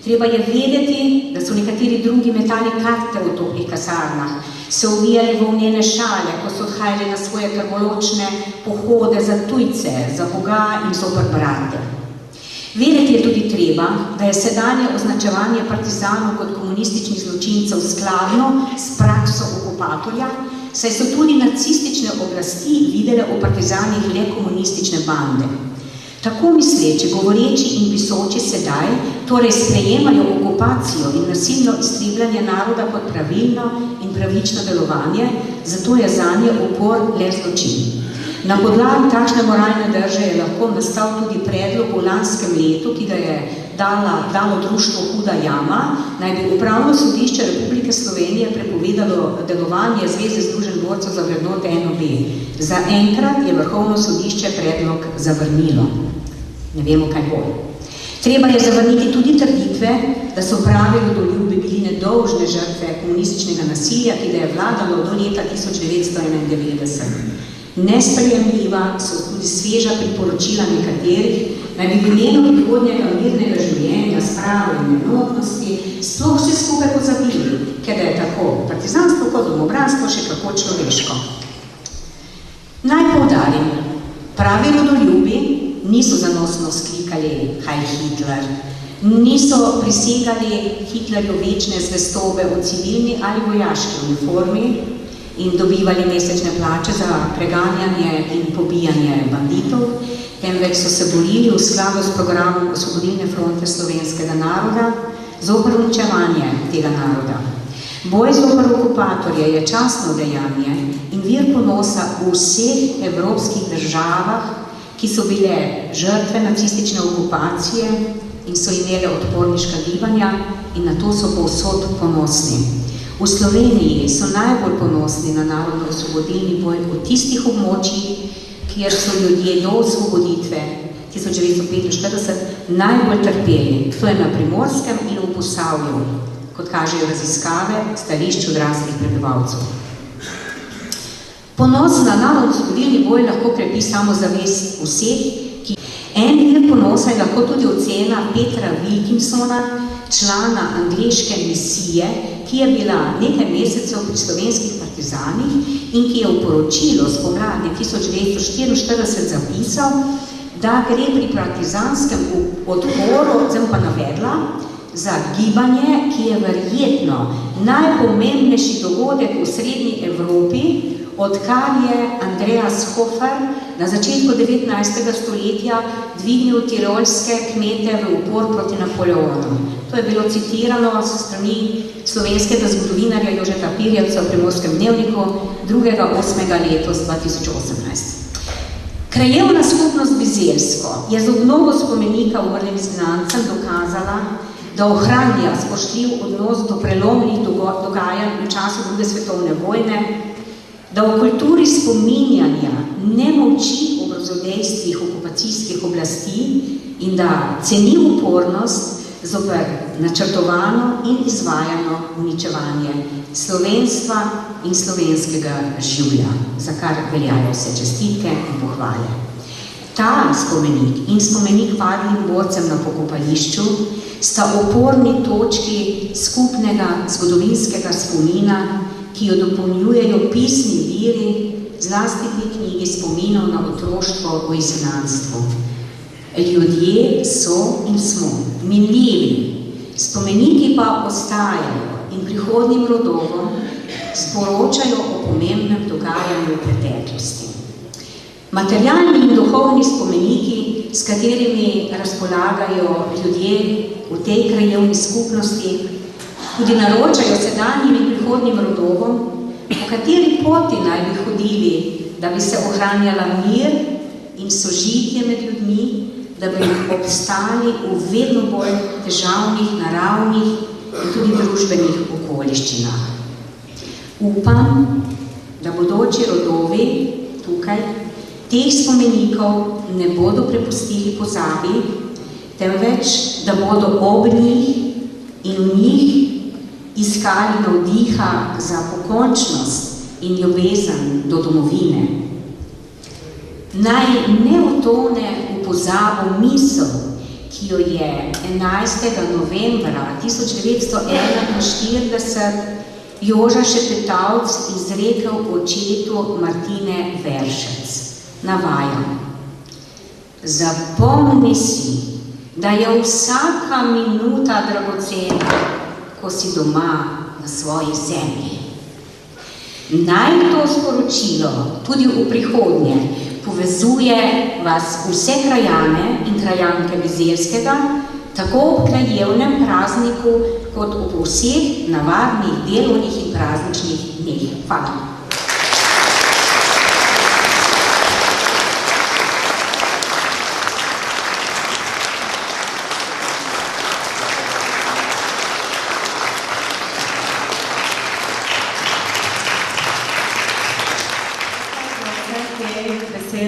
Treba je vedeti, da so nekateri drugi metali karte v toplih kasarnah, se uvijali volnene šale, ko so odhajali na svoje krvoločne pohode za tujce, za Boga in zoper brate. Vedeti je tudi treba, da je sedanje označevanje partizanov kot komunističnih zločincev skladno s prakso okupatorja, saj so tudi nacistične oblasti videle v partizanih le komunistične bande. Tako misleči, govoreči in pisoči sedaj, torej sprejemajo okupacijo in nasilno iztrebljanje naroda kot pravilno in pravično delovanje, zato je zanje upor le zločin. Na podlagi takšne moralne drže je lahko nastal tudi predlog v lanskem letu, ki ga je dalo društvo Huda jama, naj bi Upravno sodišče Republike Slovenije prepovedalo delovanje Zveze združenj borcev za vrednote NOB. Za enkrat je Vrhovno sodišče predlog zavrnilo. Ne vemo, kaj bo. Treba je zavrniti tudi trditve, da so pravi rodoljubi bili nedolžne žrtve komunističnega nasilja, ki ga je vladalo do leta 1991. Nesprejemljiva so tudi sveža priporočila nekaterih, naj bi v imenu prihodnjega mirnega življenja, sprave in enotnosti sploh vse skupaj pozabili, ker da je tako partizanstvo kot domobranstvo še kako človeško. Naj poudarim, pravi rodoljubi niso zanosno sklikali Heil Hitler, niso prisegali Hitlerju večne zvestobe v civilni ali vojaški uniformi in dobivali mesečne plače za preganjanje in pobijanje banditov, temveč so se borili v skladu s programom Osvobodilne fronte slovenskega naroda zoper uničevanje tega naroda. Boj zoper okupatorje je častno dejanje in vir ponosa v vseh evropskih državah, ki so bile žrtve nacistične okupacije in so imele odporniška gibanja in na to so povsod ponosni. V Sloveniji so najbolj ponosni na narodno-osvobodilni boj v tistih območjih, kjer so ljudje do osvoboditve 1945 najbolj trpeli. To je na Primorskem in v Posavju, kot kažejo raziskave stališč odraslih prebivalcev. Ponos na narodno-osvobodilni boj lahko krepi samozavest vseh, ki en vir ponosa je lahko tudi ocena Petra Wilkinsona, člana angleške misije, ki je bila nekaj mesecev pri slovenskih partizanih in ki je v poročilu spomladi 1944 zapisal, da gre pri partizanskem odporu, sem pa navedla, za gibanje, ki je verjetno najpomembnejši dogodek v srednji Evropi, odkar je Andreas Hofer na začetku 19. stoletja dvignil tirolske kmete v upor proti Napoleonu. To je bilo citirano s strani slovenskega zgodovinarja Jožeta Pirjevca v Primorskem dnevniku 2.8. letos 2018. Krajevna skupnost Bizeljsko je z obnovo spomenika umrlim izgnancem dokazala, da ohranja spoštljiv odnos do prelomnih dogajanj v času druge svetovne vojne, da v kulturi spominjanja ne molči o grozodejstvih okupacijskih oblasti in da ceni upornost zoper načrtovano in izvajano uničevanje slovenstva in slovenskega življa, za kar veljajo vse čestitke in pohvale. Ta spomenik in spomenik padlim borcem na pokopališču sta oporni točki skupnega zgodovinskega spomina, ki jo dopolnjujejo pisni viri, zlasti pri knjigi spominov na otroštvo v izgnanstvu. Ljudje so in smo minljivi, spomeniki pa ostajajo in prihodnjim rodovom sporočajo o pomembnem dogajanju v preteklosti. Materialni in duhovni spomeniki, s katerimi razpolagajo ljudje v tej krajevni skupnosti, tudi naročajo sedanjim in prihodnjim rodovom, po kateri poti naj bi hodili, da bi se ohranjala mir in sožitje med ljudmi, da bi obstali v vedno bolj težavnih, naravnih in tudi družbenih okoliščinah. Upam, da bodoči rodovi tukaj teh spomenikov ne bodo prepustili pozabi, temveč, da bodo ob njih in v njih iskali navdiha za pokončnost in ljubezen do domovine. Naj ne utone v pozabo misel, ki jo je 11. novembra 1941 Joža Šepetavc izrekel očetu Martine Veršec. Navajam: zapomni si, da je vsaka minuta dragocena, ko si doma na svoji zemlji. Naj to sporočilo tudi v prihodnje povezuje vas vse krajane in krajanke Bizeljskega, tako ob krajevnem prazniku, kot ob vseh navadnih delovnih in prazničnih dneh. Hvala.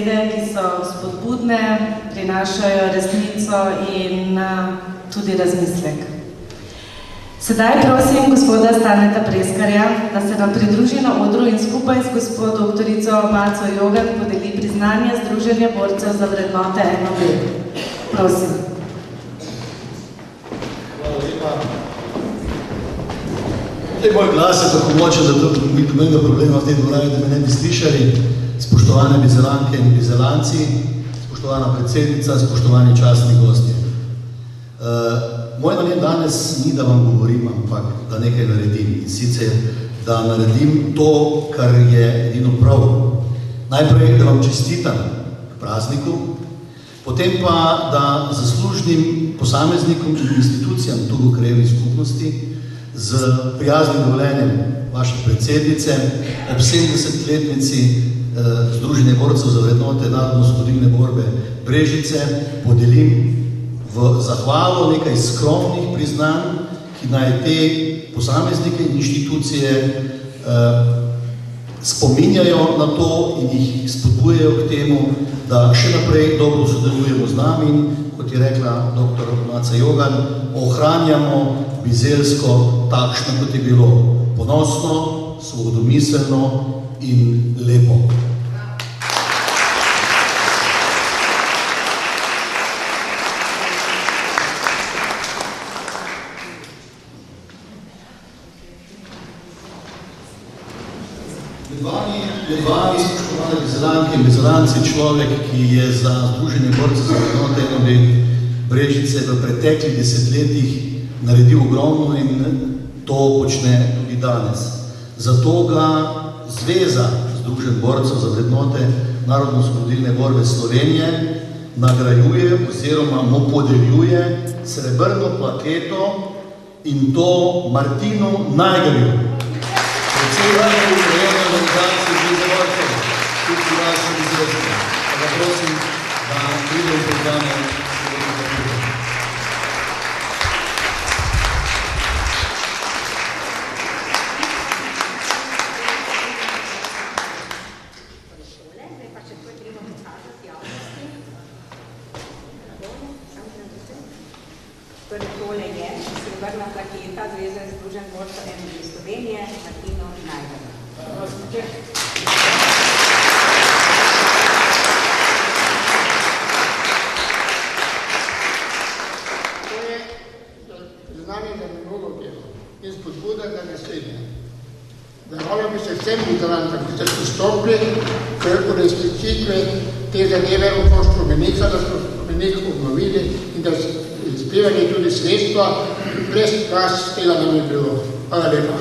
Ki so spodbudne, prinašajo resnico in tudi razmislek. Sedaj prosim gospoda Staneta Preskarja, da se nam pridruži na odru in skupaj s gospod doktorico Maco Jogan podeli priznanje Združenja borcev za vrednote NOB. Prosim. Hvala lepa. Moj glas je tako močen, da to ni dobenega problema v tej dvorani, da me ne bi slišali. Spoštovane bizelanke in bizelanci, spoštovana predsednica, spoštovani častni gostje. Moj namen danes ni, da vam govorim, ampak da nekaj naredim. In sicer, da naredim to, kar je edino prav. Najprej, da vam čestitam k prazniku, potem pa, da zaslužnim posameznikom in institucijam tu v krajevni skupnosti z prijaznim dovoljenjem vaše predsednice ob 70-letnici Združenje borcev za vrednote narodno-osvobodilne borbe Brežice podelim v zahvalo nekaj skromnih priznanj, ki naj te posameznike in inštitucije spominjajo na to in jih spodbujajo k temu, da še naprej dobro sodelujemo z nami in, kot je rekla dr. Maca Jogan, ohranjamo Bizeljsko takšno, kot je bilo, ponosno, svobodomiselno in lepo. Bizelanke in Bizelanci, človek, ki je za Združenje borcev za vrednote NOB Brežice v preteklih desetletjih naredil ogromno in to počne tudi danes. Zato ga Zveza Združenj borcev za vrednote Narodno-osvobodilne borbe Slovenije nagrajuje oziroma mu podeljuje srebrno plaketo in to Martinu Najgerju, predsedniku Krajevne organizacije Zveze borcev, tudi vas izvrstno. Pa prosim, da pride v programe. Tole je srebrna plaketa Zveze Združenj borcev NOB Slovenije, Martinu Najgerju. To je priznanje za njegovo delo in spodbuda za naslednje. Zahvalil bi se vsem Bizelantam, ki ste pristopili k uresničitvi te zadeve okoli spomenika, da smo spomenik obnovili in da izpevali tudi sredstva, brez vas tega nam je bilo. Hvala lepa.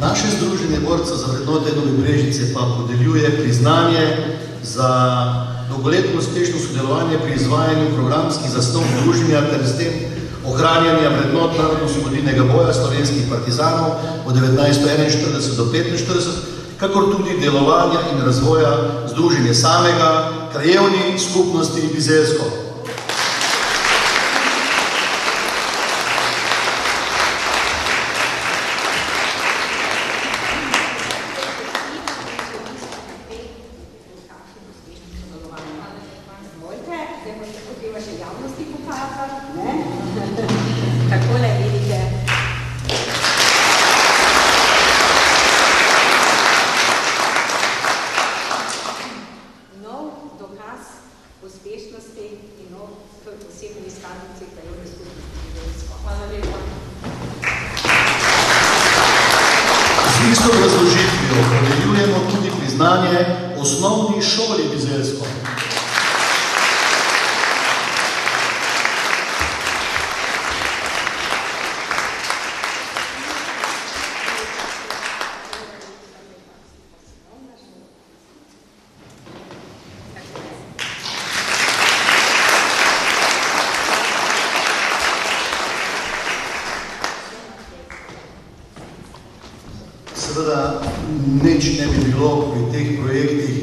Naše Združenje borcev za vrednote NOB Brežice pa podeljuje priznanje za dolgoletno uspešno sodelovanje pri izvajanju programskih zasnov druženja ter s tem ohranjanja vrednot narodno-osvobodilnega boja slovenskih partizanov od 1941 do 1945, kakor tudi delovanja in razvoja združenja samega, krajevnih skupnosti Bizeljsko. Takole vidite. Nov dokaz uspešnosti in nov posebni izkaznici krajevne skupnosti Bizeljsko. Hvala lepa. Z isto razložitvijo podeljujemo tudi priznanje osnovni šoli Bizeljsko. Seveda nič ne bi bilo pri teh projektih,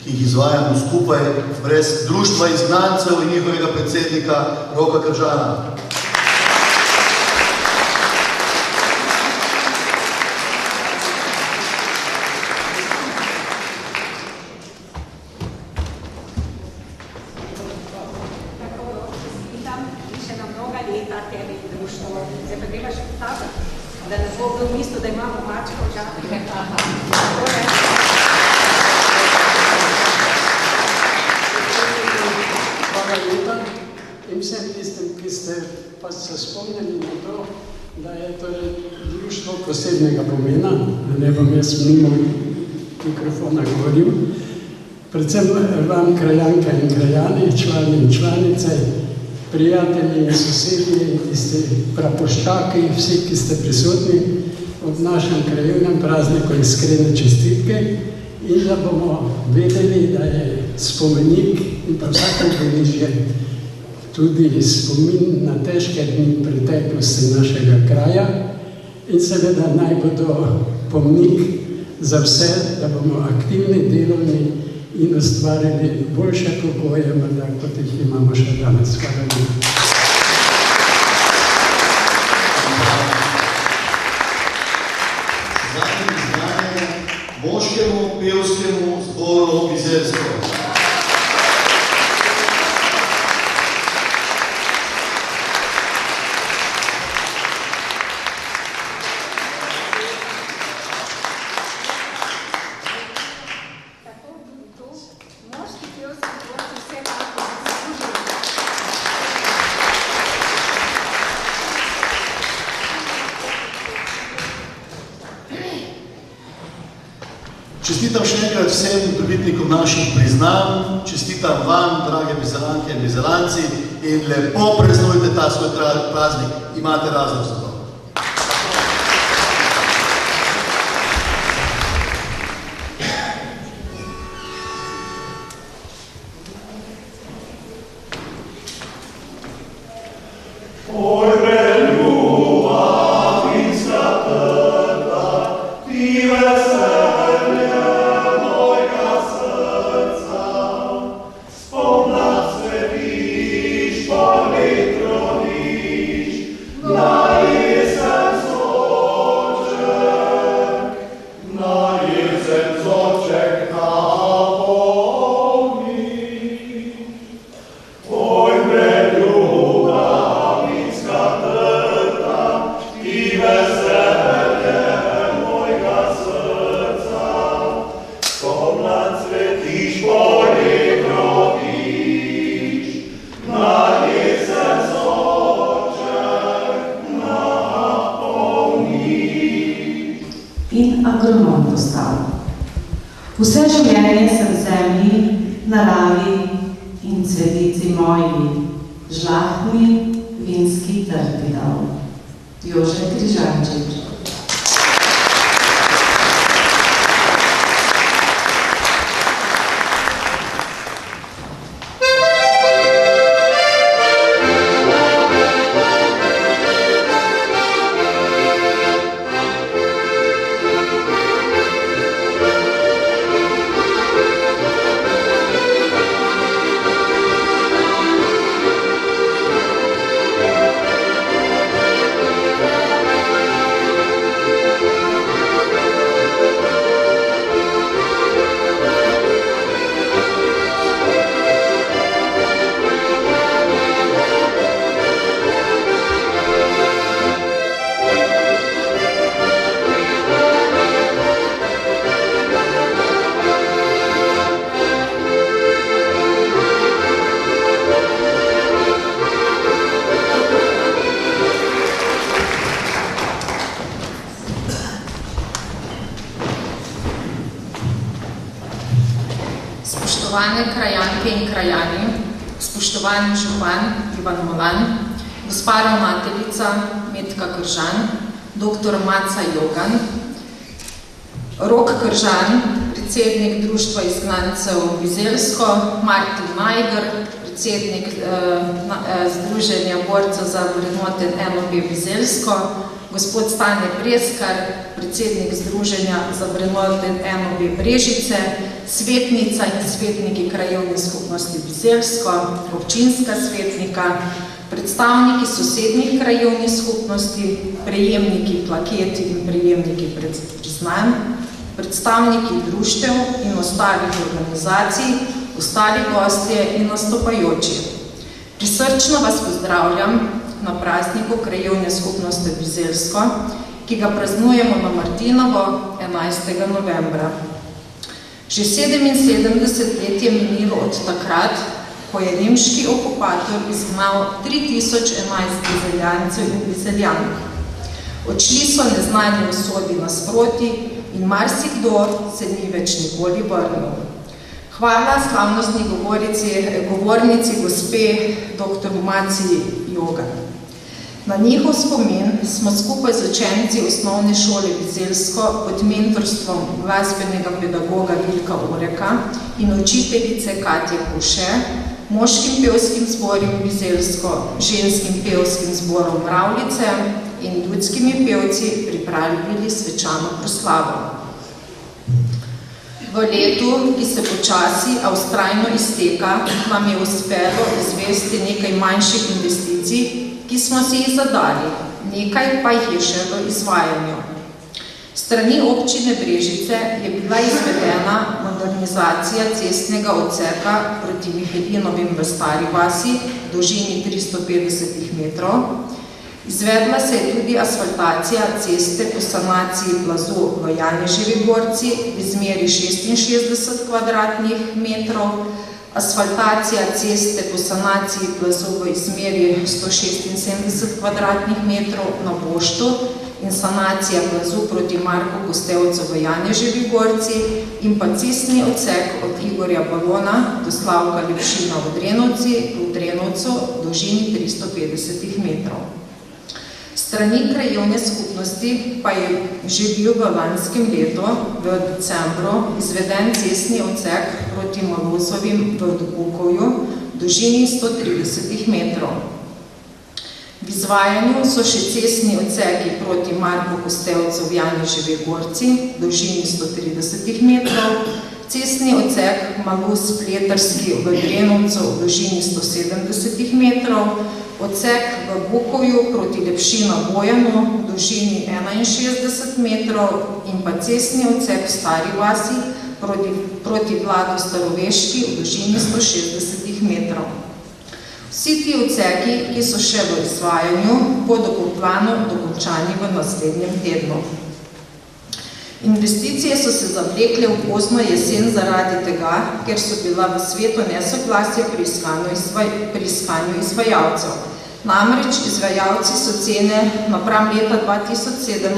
ki jih izvajamo skupaj, brez Društva izgnancev in njihovega predsednika Roka Kržana. Še na mnoga leta tebi društvo. Zdaj pa greva še tako, da ne bo v mestu, da imamo mačko v žabi. Hvala lepa in vsem tistim, ki ste pa se spomnili na to, da je torej društvo posebnega pomena, da ne bom jaz mimo mikrofona govoril. Predvsem vam, krajanke in krajani, člani in članice, prijatelji in sosedje, tisti prapoščaki, vsi, ki ste prisotni ob našem krajevnem prazniku, iskrene čestitke in da bomo vedeli, da je spomenik in pa vsako obeležje tudi spomin na težke dni preteklosti našega kraja in seveda naj bodo pomnik za vse, da bomo aktivni, delovni in ustvarili boljše pogoje, morda kot jih imamo še danes. Hvala lepa. Zadnje priznanje moškemu pevskemu zboru Bizeljsko. Čestitam še enkrat vsem dobitnikom naših priznanj, čestitam vam, drage bizelanke in bizelanci, in lepo praznujte ta svoj praznik, imate razlog za to. Vse življenje sem zemlji, naravi in cvetici moji, žlahtni vinski trti dal. Jože Križančič. Spoštovane krajanke in krajani, spoštovani župan Ivan Molan, gospa ravnateljica Metka Kržan, dr. Maca Jogan, Rok Kržan, predsednik Društva izgnancev Bizeljsko, Martin Majger, predsednik Združenja borcev za vrednoten NOB Bizeljsko, gospod Stane Preskar, predsednik Združenja za vrednoten NOB Brežice, svetnica in svetniki krajevne skupnosti Bizeljsko, občinska svetnika, predstavniki sosednjih krajevnih skupnosti, prejemniki plaket in prejemniki priznanj, predstavniki društev in ostalih organizacij, ostali gostje in nastopajoči. Prisrčno vas pozdravljam na prazniku krajevne skupnosti Bizeljsko, ki ga praznujemo na Martinovo 11. novembra. Že 77 let je minilo od takrat, ko je nemški okupator izgnal 3011 bizeljancev in bizeljank. Odšli so neznani usodi nasproti in marsikdo se ni več nikoli vrnil. Hvala slavnostni govornici gospe dr. Maci Jogan. Na njihov spomin smo skupaj z učenci osnovne šole Bizeljsko pod mentorstvom glasbenega pedagoga Vilka Oreka in učiteljice Katje Puše, moškim pevskim zborom Bizeljsko, ženskim pevskim zborom Mravljice in ljudskimi pevci pripravili svečano proslavo. V letu, ki se počasi, a vztrajno izteka, nam je uspelo izvesti nekaj manjših investicij, ki smo si jih zadali, nekaj pa jih je še v izvajanju. Strani občine Brežice je bila izvedena modernizacija cestnega odseka proti Mihelinovim v Stari vasi, dolžini 350 metrov. Izvedla se je tudi asfaltacija ceste po sanaciji plazu v Janeževi gorci v izmeri 66 kvadratnih metrov, asfaltacija ceste po sanaciji plazu v izmeri 176 kvadratnih metrov na Boštu in sanacija plazu proti Marku Kostevcu v Janeževi gorci in pa cestni odsek od Igorja Balona do Slavka Lepšina v Drenovcu v dolžini 350 metrov. Strani krajevne skupnosti pa je že bil v lanskem letu, v decembru, izveden cestni odsek proti Malozovim v Bukovju v dolžini 130 metrov. V izvajanju so še cestni odseki proti Marku Kostevcu v Janeževi gorci v dolžini 130 metrov, cestni odsek Maluz-Pleterski v Drenovcu v dolžini 170 metrov, odsek v Bukovju proti Lepšino Bojanu v dolžini 61 metrov in pa cestni odsek v Stari vasi proti Vladu Staroveški v dolžini 160 metrov. Vsi ti odseki, ki so še v izvajanju, bodo po planu dokončani v naslednjem tednu. Investicije so se zavlekle v pozno jesen zaradi tega, ker so bila v svetu nesoglasja pri iskanju izvajalcev. Namreč izvajalci so cene napram leta 2017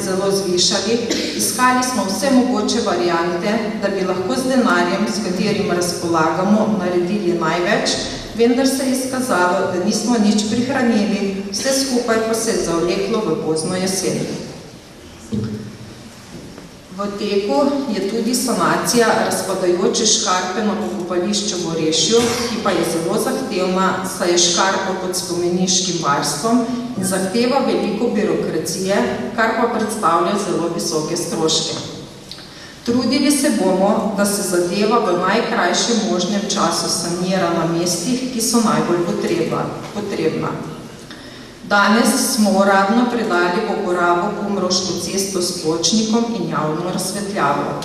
zelo zvišali, iskali smo vse mogoče variante, da bi lahko z denarjem, s katerim razpolagamo, naredili največ, vendar se je izkazalo, da nismo nič prihranili, vse skupaj pa se je zavleklo v pozno jesen. V teku je tudi sanacija razpadajoče škarpe na pokopališču v Orešju, ki pa je zelo zahtevna, saj je škarpa pod spomeniškim varstvom in zahteva veliko birokracije, kar pa predstavlja zelo visoke stroške. Trudili se bomo, da se zadeva v najkrajšem možnem času sanira na mestih, ki so najbolj potrebna. Danes smo uradno predali v uporabo Kumrovško cesto s pločnikom in javno razsvetljavo.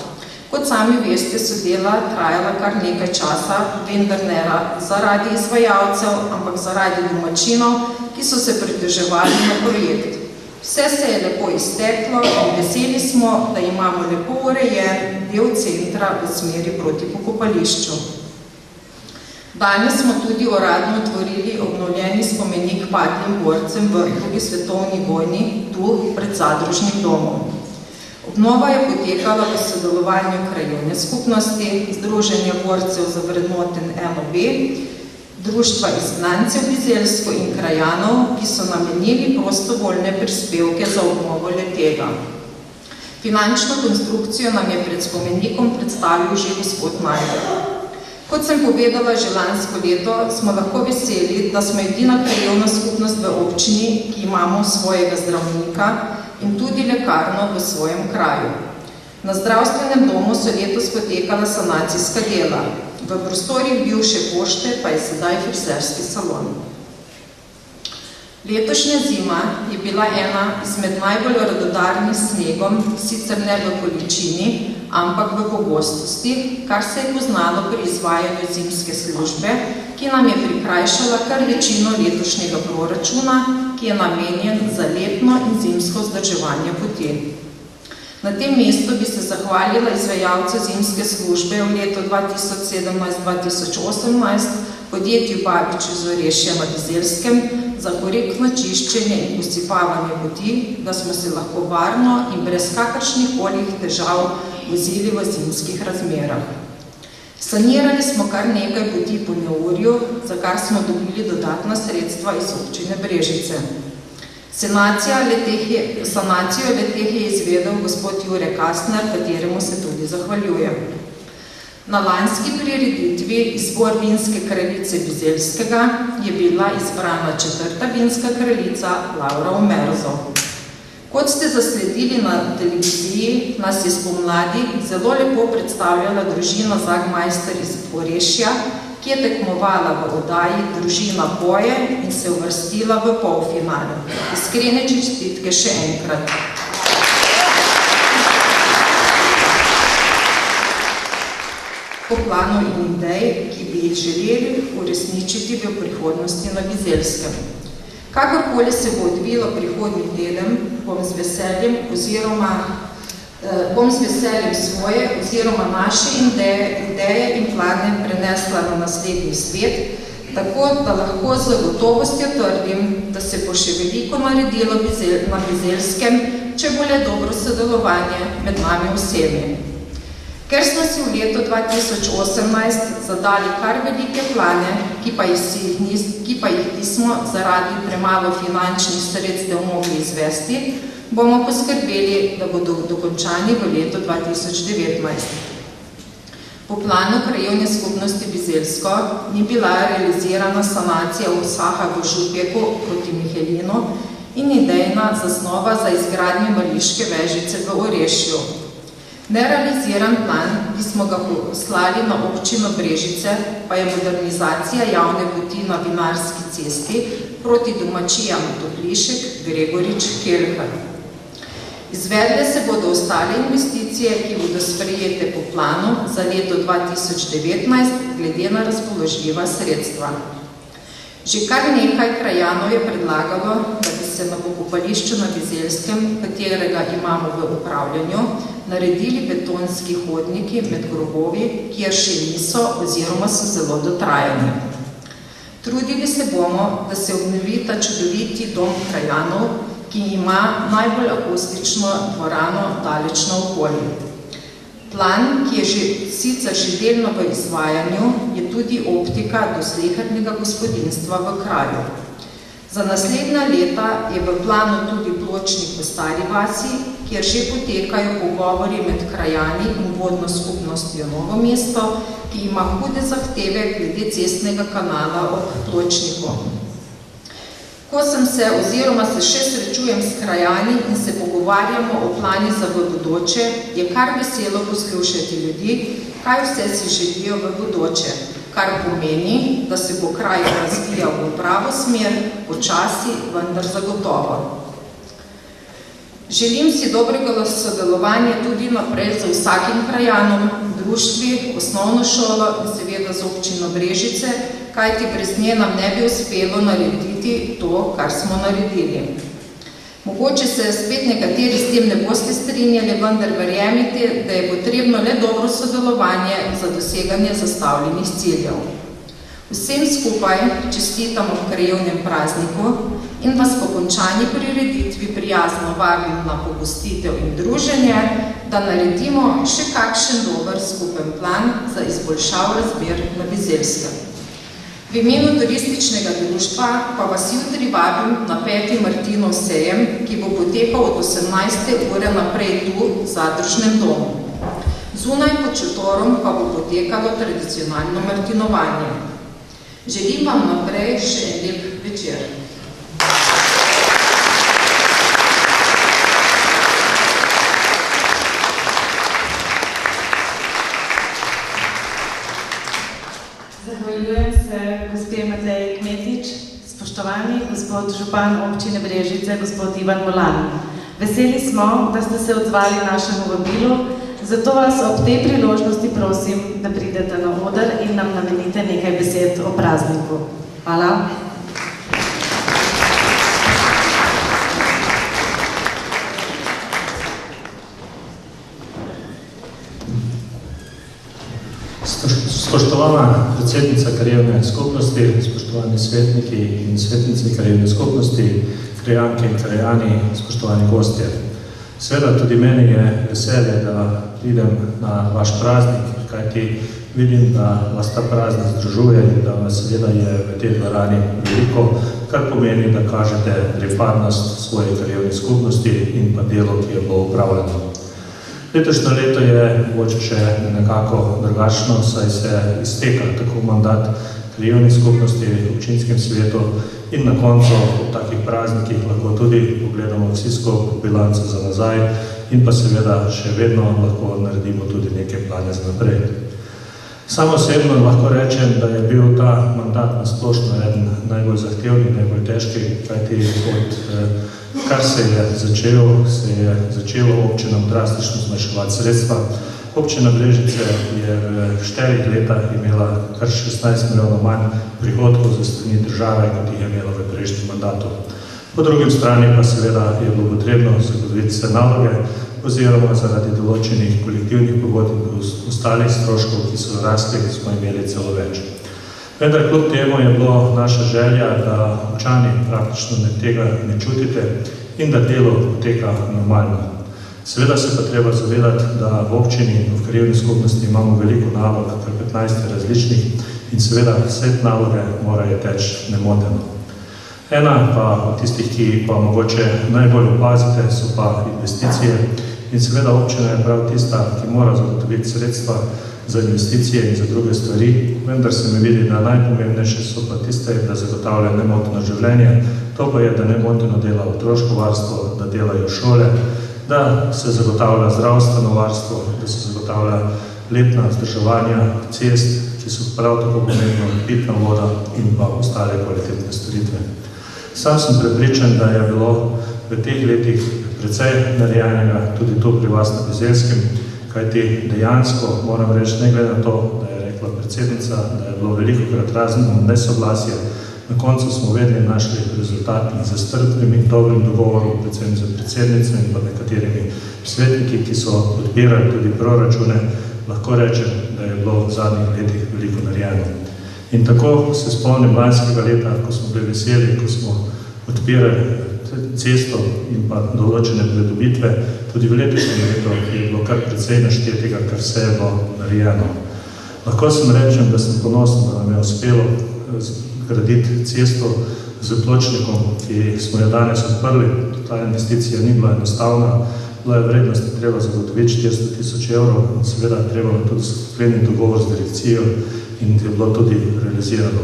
Kot sami veste, so dela trajala kar nekaj časa, vendar ne zaradi izvajalcev, ampak zaradi domačinov, ki so se pritoževali na projekt. Vse se je lepo izteklo in veseli smo, da imamo lepo urejen del centra v smeri proti pokopališču. Danes smo tudi uradno otvorili obnovljeni spomenik padlim borcem v drugi svetovni vojni, tu pred zadružnim domom. Obnova je potekala v sodelovanju krajevne skupnosti, Združenja borcev za vrednoten NOB, Društva izgnancev Bizeljsko in krajanov, ki so namenili prostovoljne prispevke za obnovo le-tega. Finančno konstrukcijo nam je pred spomenikom predstavil že gospod Majder. Kot sem povedala že lansko leto, smo lahko veseli, da smo edina krajevna skupnost v občini, ki imamo svojega zdravnika in tudi lekarno v svojem kraju. Na zdravstvenem domu so letos potekala sanacijska dela. V prostorih bivše pošte pa je sedaj frizerski salon. Letošnja zima je bila ena izmed najbolj radodarnih snegom, sicer ne v količini, ampak v pogostosti, kar se je poznalo pri izvajanju zimske službe, ki nam je prikrajšala kar večino letošnjega proračuna, ki je namenjen za letno in zimsko vzdrževanje poti. Na tem mestu bi se zahvalila izvajalcu zimske službe v letu 2017-2018 podjetju Babič iz Orešja na Bizeljskem za korektno čiščenje in posipavanje poti, da smo se lahko varno in brez kakršnih kolih težav vozili v zimskih razmerah. Sanirali smo kar nekaj poti po neurju, za kar smo dobili dodatna sredstva iz občine Brežice. Sanacijo le-teh je izvedel gospod Jure Kastner, kateremu se tudi zahvaljujem. Na lanski prireditvi izbor vinske kraljice Bizeljskega je bila izbrana 4. vinska kraljica Laura Omerzo. Kot ste zasledili na televiziji, nas je spomladi zelo lepo predstavljala družina Zagmajster iz Orešja, ki je tekmovala v oddaji Družina poje in se uvrstila v polfinale. Iskrene čestitke še enkrat. Po planu in idej, ki bi jih želeli uresničiti v prihodnosti na Bizeljskem. Kakorkoli se bo odvilo prihodnji teden, bom z veseljem svoje oziroma naše ideje in plane prenesla na naslednji svet, tako da lahko z gotovostjo trdim, da se bo še veliko naredilo na Bizelskem, če bo le dobro sodelovanje med nami vsemi. Ker smo si v letu 2018 zadali kar velike plane, ki pa jih nismo zaradi premalo finančnih sredstev mogli izvesti, bomo poskrbeli, da bodo dokončani v letu 2019. Po planu krajevne skupnosti Bizelsko ni bila realizirana sanacija vsaha v Župjeku proti Mihelinu in idejna zasnova za izgradnjo Mališke vežice v Orešju. Nerealiziran plan, ki smo ga poslali na občino Brežice, pa je modernizacija javne poti na Vinarski cesti proti domačijam Toplišek, Gregorič, Kelhar. Izvedle se bodo ostale investicije, ki bodo sprejete po planu za leto 2019 glede na razpoložljiva sredstva. Že kar nekaj krajanov je predlagalo, da bi se na pokopališču na Bizelskem, katerega imamo v upravljanju, naredili betonski hodniki med grobovi, kjer še niso oziroma so zelo dotrajani. Trudili se bomo, da se obnovi ta čudoviti dom krajanov, ki ima najbolj akustično dvorano daleč naokoli. Plan, ki je sicer že delno v izvajanju, je tudi optika do slehernega gospodinjstva v kraju. Za naslednja leta je v planu tudi pločnik v Stari vasi, kjer že potekajo pogovori med krajani in vodno skupnostjo Novo mesto, ki ima hude zahteve glede cestnega kanala ob pločniku. Ko sem se oziroma se še srečujem s krajani in se pogovarjamo o plani za v bodoče, je kar veselo poslušati ljudi, kaj vse si želijo v bodoče, kar pomeni, da se bo kraj razvijal v pravo smer, počasi, vendar zagotovo. Želim si dobrega sodelovanja tudi naprej z vsakim krajanom, društvi, osnovno šolo in seveda z občino Brežice, kajti brez nje nam ne bi uspelo narediti to, kar smo naredili. Mogoče se spet nekateri s tem ne boste strinjali, vendar verjemite, da je potrebno le dobro sodelovanje za doseganje zastavljenih ciljev. Vsem skupaj čestitam ob krajevnem prazniku in vas po končani prireditvi prijazno vabim na pogostitev in druženje, da naredimo še kakšen dober skupen plan za izboljšav razmer na Bizelskem. V imenu turističnega društva pa vas jutri vabim na 5. Martinov sejem, ki bo potekal od 18. ure naprej tu v zadružnem domu. Zunaj pod šotorom pa bo potekalo tradicionalno martinovanje. Želim vam naprej še en lep večer. Zahvaljujem se gospe Mateji Kmetič, spoštovani gospod župan občine Brežice, gospod Ivan Molan. Veseli smo, da ste se odzvali našemu vabilu, zato vas ob tej priložnosti prosim, da pridete na oder in nam namenite nekaj besed o prazniku. Hvala. Spoštovana predsednica krajevne skupnosti, spoštovani svetniki in svetnice krajevne skupnosti, krajanke in krajani, spoštovani gostje. Seveda tudi meni je veselje, da pridem na vaš praznik, kajti vidim, da vas ta praznik združuje in da vas seveda je v tej dvorani veliko, kar pomeni, da kažete pripadnost svoje krajevne skupnosti in pa delo, ki je bilo upravljeno. Letošnje leto je mogoče še nekako drugačno, saj se izteka tako mandat krajevne skupnosti v občinskem svetu in na koncu v takih praznikih lahko tudi pogledamo vsi skupaj bilanco za nazaj in pa seveda še vedno lahko naredimo tudi neke plane za naprej. Samo osebno lahko rečem, da je bil ta mandat nasplošno eden najbolj zahtevni, najbolj težki, kajti kar se je začelo občinam drastično zmanjševati sredstva. Občina Brežice je v 4 letih imela kar 16 milijonov manj prihodkov za strani države, kot jih je imela v prejšnjem mandatu. Po drugim strani pa seveda je bilo potrebno zagotoviti vse naloge oziroma zaradi določenih kolektivnih pogodb in ostalih stroškov, ki so rasli, smo imeli celo več. Vendar kljub temu je bilo naša želja, da občani praktično tega ne čutite in da delo poteka normalno. Seveda se pa treba zavedati, da v občini in v krajevni skupnosti imamo veliko nalog, kar 15 različnih, in seveda vse naloge morajo teči nemoteno. Ena pa od tistih, ki pa mogoče najbolj opazite, so pa investicije in seveda občina je prav tista, ki mora zagotoviti sredstva za investicije in za druge stvari, vendar se mi vidi, da najpomembnejše so pa tiste, da zagotavlja nemoteno življenje, to pa je, da nemoteno dela otroško varstvo, da delajo šole, da se zagotavlja zdravstveno varstvo, da se zagotavlja letna vzdrževanja cest, ki so prav tako pomembno, pitna voda in pa ostale kvalitetne storitve. Sam sem prepričan, da je bilo v teh letih precej narejenega tudi to pri vas na Bizelskem, kajti dejansko moram reči, ne glede na to, da je rekla predsednica, da je bilo velikokrat razno nesoglasje, na koncu smo vedno našli rezultat in za strpnim in dobrim dogovorom, predvsem za predsednico in pa nekaterimi svetniki, ki so podpirali tudi proračune, lahko rečem, da je bilo v zadnjih letih veliko narejeno. In tako se spomnim lanskega leta, ko smo bili veseli, ko smo odpirali cesto in pa določene pridobitve, tudi v letošnjem letu je bilo kar precej naštetega, kar vse je bilo narejeno. Lahko sem rečem, da sem ponosen, da nam je uspelo graditi cesto z pločnikom, ki smo jo danes odprli. Ta investicija ni bila enostavna, bila je vrednost, treba zagotoviti 400 000 evrov, in seveda treba tudi skleniti dogovor z direkcijo in je bilo tudi realizirano.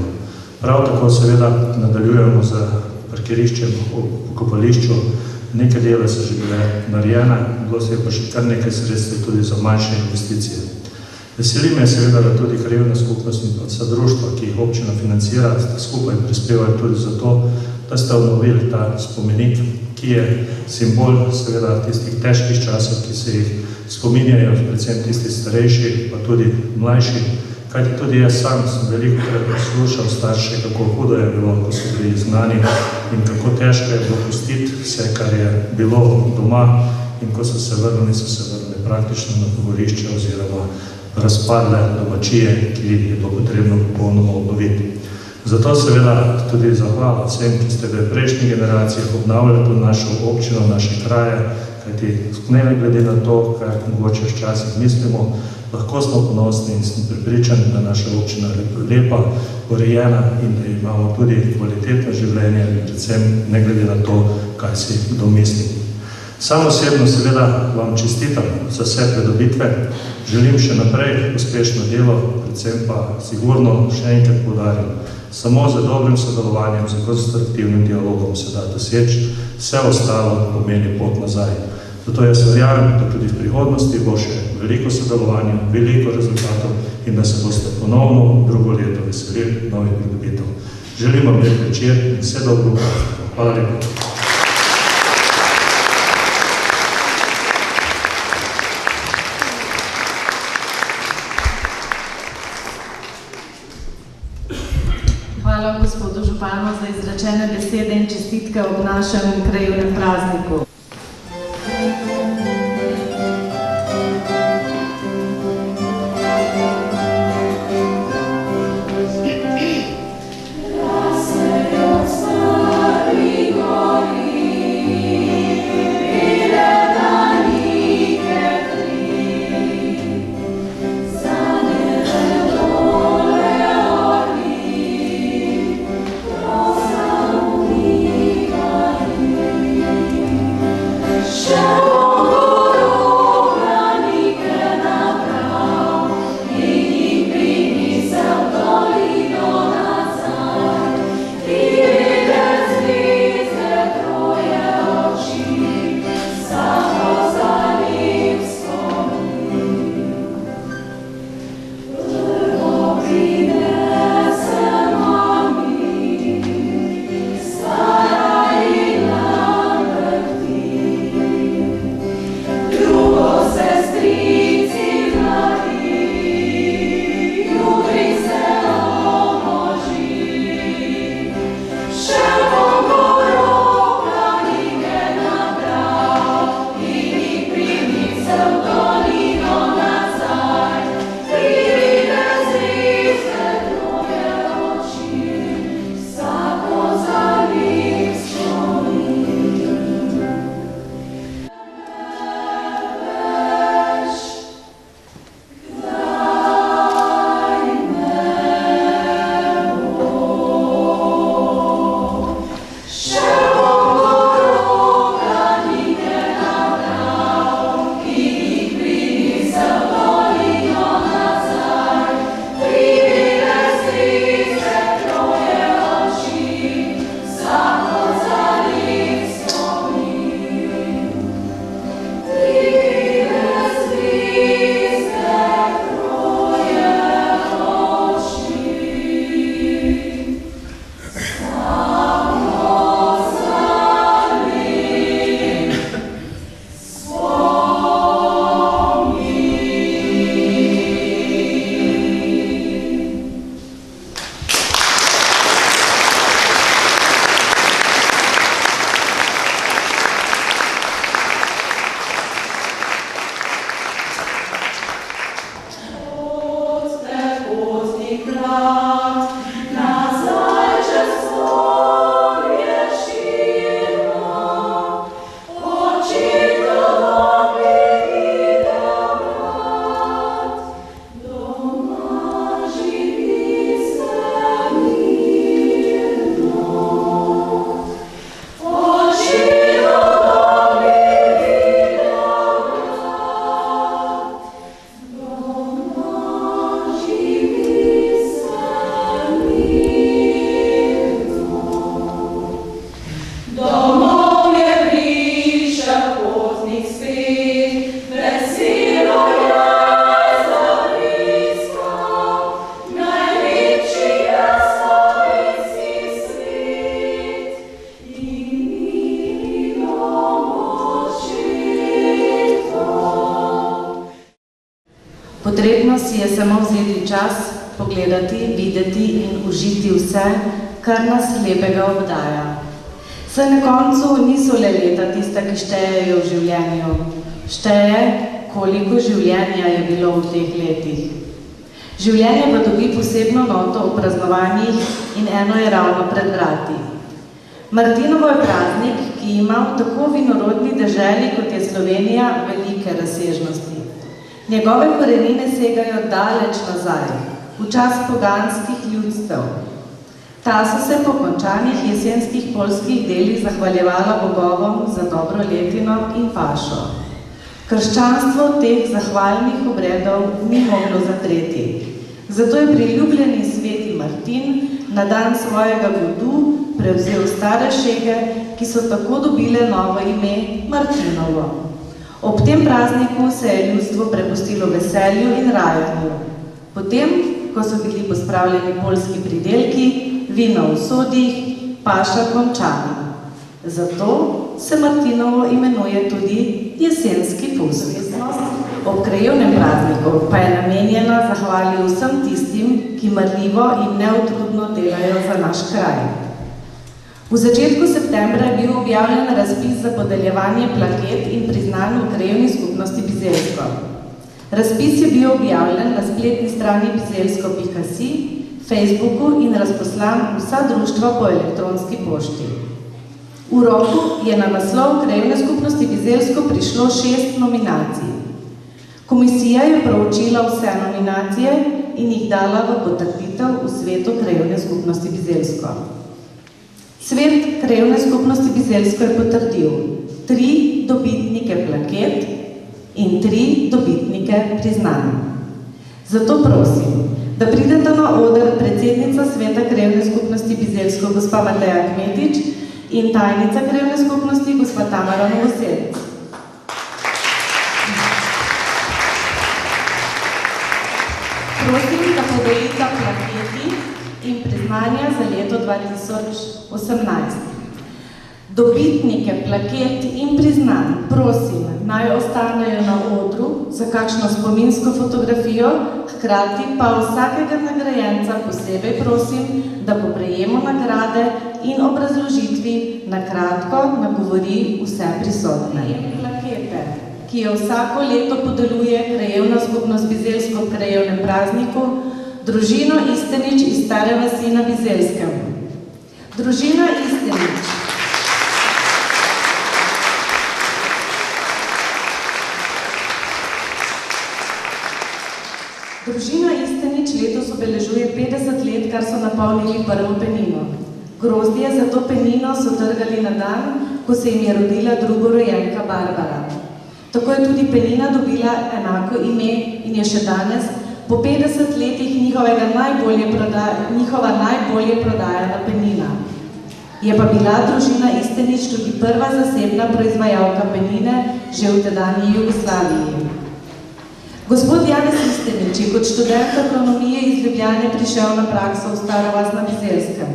Prav tako seveda nadaljujemo z parkiriščem v pokopališču, nekaj dela so že bile narejene, bilo se je pa še kar nekaj sredstev tudi za manjše investicije. Veseli me seveda, da tudi krajevna skupnost in pa vsa društva, ki jih občina financira, skupaj prispevajo tudi za to, da ste obnovili ta spomenik, ki je simbol seveda tistih težkih časov, ki se jih spominjajo, predvsem tisti starejši, pa tudi mlajši, kajti tudi jaz sam sem velikokrat poslušal starše, kako hudo je bilo, ko so bili izgnani in kako težko je bilo pustiti vse, kar je bilo doma, in ko so se vrnili praktično na pogorišče oziroma razpadle domačije, ki je bilo potrebno popolnoma obnoviti. Zato seveda tudi zahvala vsem, ki ste v prejšnjih generacijah obnavljali to našo občino, naše kraje, kajti ne glede na to, kar mogoče včasih mislimo, lahko smo ponosni in sem prepričan, da naša občina je lepa, urejena in da imamo tudi kvalitetno življenje, predvsem ne glede na to, kaj si domislim. Sam osebno seveda vam čestitam za vse pridobitve, želim še naprej uspešno delo, predvsem pa sigurno še enkrat poudarim, samo z dobrim sodelovanjem, z konstruktivnim dialogom se da doseči, vse ostalo pomeni pot nazaj. Zato jaz verjamem, da tudi v prihodnosti bo še veliko sodelovanja, veliko rezultatov in da se boste ponovno drugo leto veselili novih pridobitev. Želim vam lep večer in vse dobro. Hvala lepo. Hvala gospodu županu za izrečene besede in čestitke ob našem krajevnem prazniku. Potrebno si je samo vzeti čas, pogledati, videti in užiti vse, kar nas lepega obdaja. Saj na koncu niso le leta tista, ki štejejo v življenju. Šteje, koliko življenja je bilo v teh letih. Življenje pa dobi posebno noto v praznovanjih in eno je ravno pred vrati. Martinovo je praznik, ki ima v tako vinorodni deželi, kot je Slovenija, velike razsežnosti. Njegove korenine segajo daleč nazaj, v čas poganskih ljudstev. Ta so se po končanih jesenskih poljskih delih zahvaljevala bogovom za dobro letino in pašo. Krščanstvo teh zahvalnih obredov ni moglo zatreti. Zato je priljubljeni sveti Martin na dan svojega godu prevzel stare šege, ki so tako dobile novo ime Martinovo. Ob tem prazniku se je ljudstvo prepustilo veselju in rajanju. Potem, ko so bili pospravljeni poljski pridelki, vino v sodih, paša končana. Zato se Martinovo imenuje tudi jesenski pust. Ob krajevnem prazniku pa je namenjena zahvali vsem tistim, ki marljivo in neutrudno delajo za naš kraj. V začetku septembra je bil objavljen razpis za podeljevanje plaket in priznanj v krajevni skupnosti Bizeljsko. Razpis je bil objavljen na spletni strani bizeljsko.si, Facebooku in razposlan vsa društva po elektronski pošti. V roku je na naslov krajevne skupnosti Bizeljsko prišlo 6 nominacij. Komisija je proučila vse nominacije in jih dala v potrditev v svetu krajevne skupnosti Bizeljsko. Svet krajevne skupnosti Bizeljsko je potrdil 3 dobitnike plaket in 3 dobitnike priznanj. Zato prosim, da pridete na oder predsednica sveta krajevne skupnosti Bizeljsko, gospa Mateja Kmetič, in tajnica krajevne skupnosti, gospa Tamara Novoselec. Prosim, da podelita plaketi in priznanja za leto 2018. Dobitnike plaket in priznanj, prosim, naj ostanejo na odru za kakšno spominsko fotografijo, hkrati pa vsakega nagrajenca posebej prosim, da po prejemu nagrade in ob razložitvi na kratko nagovori vse prisotne. Plakete, ki jo vsako leto podeljuje krajevna skupnost Bizeljsko v krajevnem prazniku, družino Istenič iz Stare vasi na Bizeljskem. Družina Istenič. Družina Istenič letos obeležuje 50 let, kar so napolnili prvo penino. Grozdje za to penino so trgali na dan, ko se jim je rodila drugorojenka Barbara. Tako je tudi penina dobila enako ime in je še danes, po 50 letih njihova najbolje prodajana penina. Je pa bila družina Istenič tudi prva zasebna proizvajalka penine že v tedanji Jugoslaviji. Gospod Janez Istenič je kot študent agronomije iz Ljubljane prišel na prakso v Staro vas na Bizeljskem.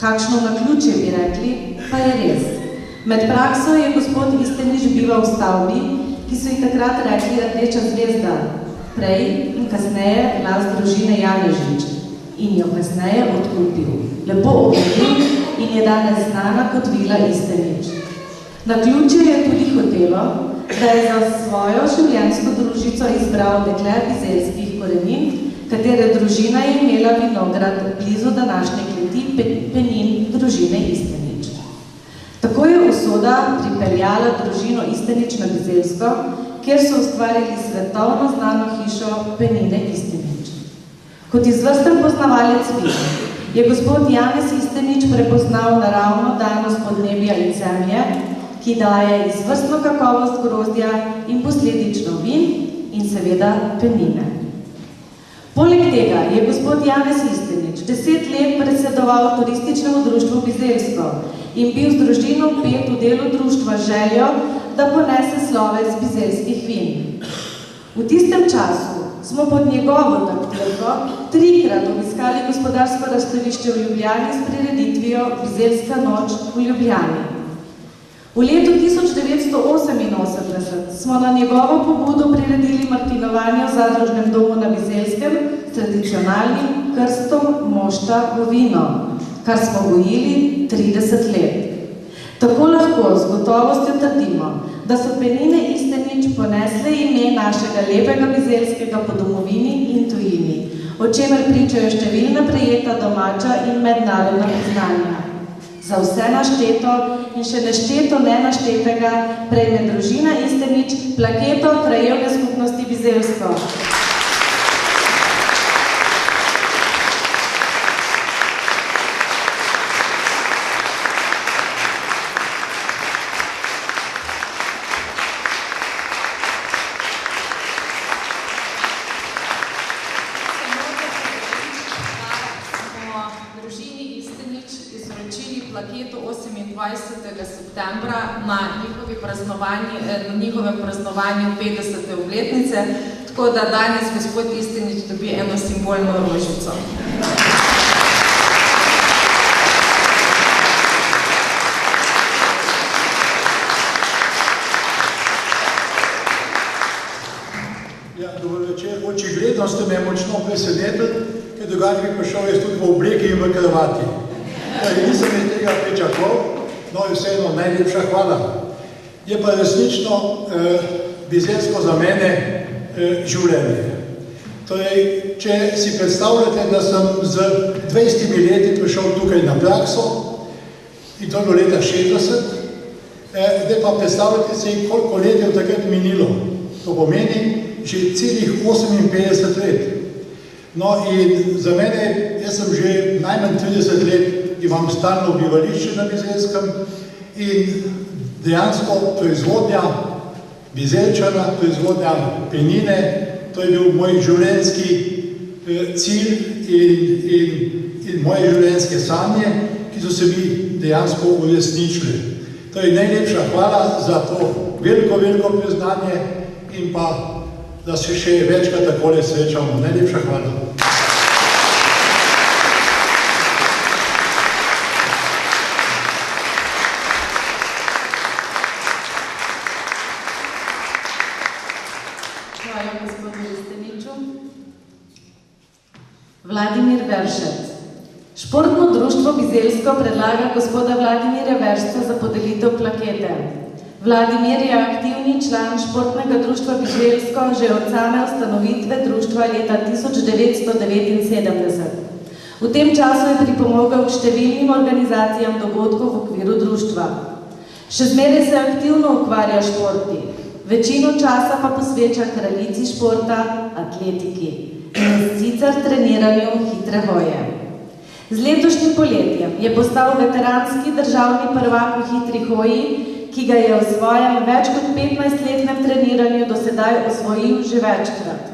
Kakšno naključje bi rekli, pa je res. Med prakso je gospod Istenič bival v stavbi, ki so ji takrat rekli Rdeča zvezda, prej in kasneje glas družine Janežič in jo kasneje odkupil. Lepo obredil in je danes znana kot vila Istenič. Naključje je tudi hotelo, da je za svojo življenjsko družico izbral dekle bizeljskih korenin, katere družina je imela vinograd blizu današnje kleti penin družine Istenič. Tako je usoda pripeljala družino Istenič na Bizeljsko, kjer so ustvarili svetovno znano hišo Penine Istenič. Kot izvrsten poznavalec vin je gospod Janez Istenič prepoznal naravno danost podnebja in zemlje, ki daje izvrstno kakovost grozdja in posledično vin in seveda penine. Poleg tega je gospod Janez Istenič 10 let predsedoval turističnemu društvu Bizeljsko in bil z družino vpet v delu društva željo, da ponese sloves bizeljskih vin. V tistem času smo pod njegovo taktirko 3-krat obiskali gospodarsko razstavišče v Ljubljani s prireditvijo Bizeljska noč v Ljubljani. V letu 1988 smo na njegovo pobudo priredili martinovanje v zadružnem domu na Bizelskem s tradicionalnim krstom mošta v vino, kar smo gojili 30 let. Tako lahko z gotovostjo trdimo, da so penine Istenič ponesle ime našega lepega Bizelskega po domovini in tujini, o čemer pričajo številna prejeta domača in mednarodna priznanja. Za vse našteto in še nešteto nenaštetega prejme družina Istenič plaketo Krajevne skupnosti Bizelsko. Plaketo 28. septembra na njihovem praznovanju 50. obletnice, tako da danes gospod Istenič dobi eno simbolno rožico. Ja, dober večer. Očigledno ste me močno presenetili, ker drugače bi prišel jaz tudi v obleki in v kravati. Nisem je tega pričakoval, no in vseeno najlepša hvala. Je pa resnično Bizelsko za mene življenje. Torej, če si predstavljate, da sem z 20 leti prišel tukaj na prakso, in to je bilo leta 60, zdaj pa predstavljate si, koliko let je v takrat minilo. To pomeni že celih 58 let. No in za mene, jaz sem že najmanj 30 let imam stalno bivališče na Bizelskem in dejansko proizvodnja Bizelčana, proizvodnja penine, to je bil moj življenjski cilj in moje življenjske sanje, ki so se mi dejansko uresničile. To je najlepša hvala za to veliko priznanje in pa, da se še večkrat takole srečamo. Najlepša hvala. Vladimir Veršec. Športno društvo Bizelsko predlaga gospoda Vladimirja Veršca za podelitev plakete. Vladimir je aktivni član Športnega društva Bizelsko že od same ustanovitve društva leta 1979. V tem času je pripomogel k številnim organizacijam dogodkov v okviru društva. Še zmeraj se aktivno ukvarja športi, večino časa pa posveča kraljici športa, atletiki. In sicer treniranju hitre hoje. Z letošnjim poletjem je postal veteranski državni prvak v hitri hoji, ki ga je v svojem več kot 15-letnem treniranju dosedaj osvojil že večkrat.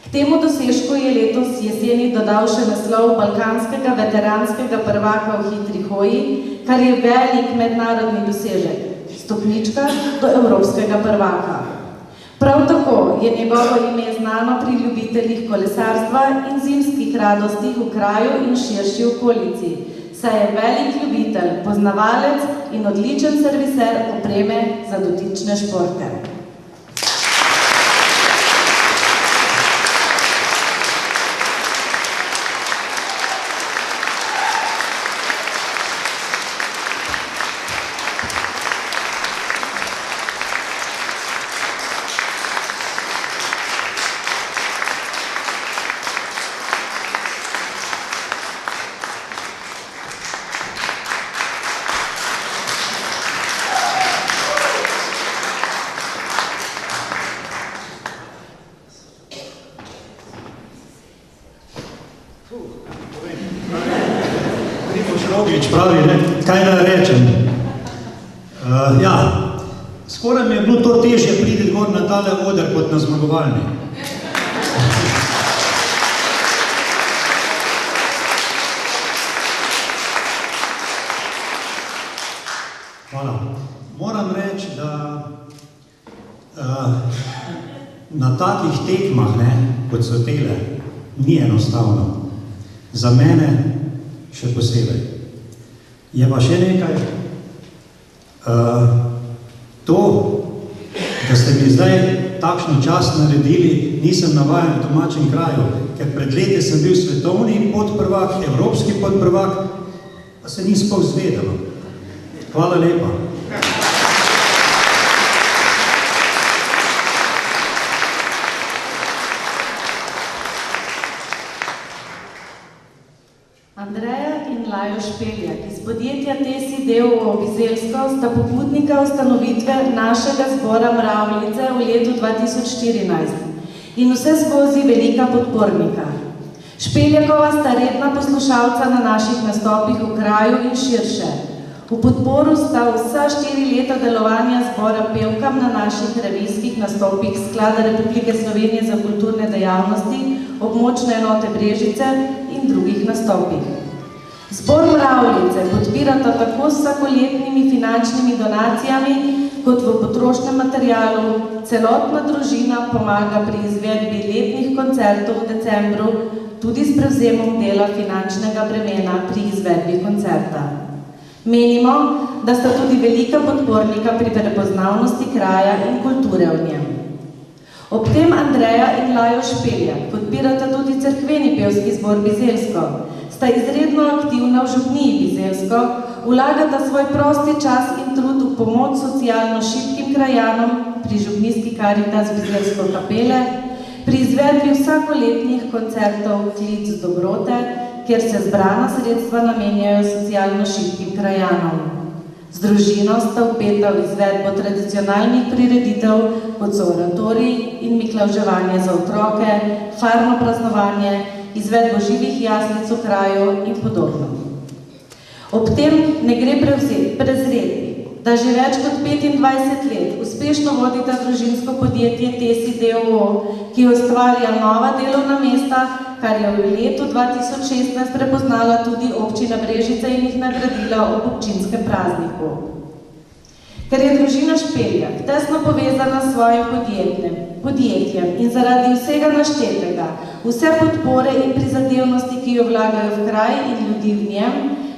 K temu dosežku je letos jeseni dodal še naslov balkanskega veteranskega prvaka v hitri hoji, kar je velik mednarodni dosežek, stopnička do evropskega prvaka. Prav tako je njegovo ime znano pri ljubiteljih kolesarstva in zimskih radostih v kraju in širši okolici, saj je velik ljubitelj, poznavalec in odličen serviser opreme za dotične športe. Pravi, kaj da rečem. Skoraj mi je bilo to težje priti gor na tale oder kot na zmagovalni. Hvala. Moram reči, da na takih tekmah, kot so tele, ni enostavno. Za mene še posebej. Je pa še nekaj, to, Da ste mi zdaj takšno čast naredili, nisem navajen v domačem kraju, ker pred leti sem bil svetovni podprvak, evropski podprvak, pa se ni sploh zvedelo. Hvala lepa. Andreja in Lajo Špeljak iz podjetja Tesi d.o.o. Bizeljsko sta pobudnika ustanovitve našega zbora Mravljice v letu 2014 in vse skozi velika podpornika. Špeljakova sta redna poslušalca na naših nastopih v kraju in širše. V podporu sta vsa 4 leta delovanja zbora pevkam na naših revijskih nastopih Sklada Republike Slovenije za kulturne dejavnosti, območne enote Brežice in drugih nastopih. Zbor Mravljice podpirata tako s vsakoletnimi finančnimi donacijami, kot v potrošnem materialu. Celotna družina pomaga pri izvedbi letnih koncertov v decembru, tudi s prevzemom dela finančnega bremena pri izvedbi koncerta. Menimo, da sta tudi velika podpornika pri prepoznavnosti kraja in kulture v njem. Ob tem Andreja in Lajo Špeljak podpirata tudi cerkveni pevski zbor Bizeljsko, sta izredno aktivna v župniji Bizeljsko, vlagata svoj prosti čas in trud v pomoč socialno šibkim krajanom pri župnijski Karitas Bizeljsko kapele, pri izvedbi vsakoletnih koncertov Klic dobrote, kjer se zbrana sredstva namenjajo socialno šibkim krajanom. Z družino sta vpeta v izvedbo tradicionalnih prireditev, kot so oratorij in miklavževanje za otroke, farno praznovanje, izvedbo živih jaslic v kraju in podobno. Ob tem ne gre prezreti, da že več kot 25 let uspešno vodita družinsko podjetje Tesi d.o.o., ki ustvarja nova delovna mesta, kar je v letu 2016 prepoznala tudi občina Brežice in jih nagradila ob občinskem prazniku. Ker je družina Špeljak tesno povezana s svojim podjetjem in zaradi vsega naštetega, vse podpore in prizadevnosti, ki jo vlagajo v kraj in ljudi v njem,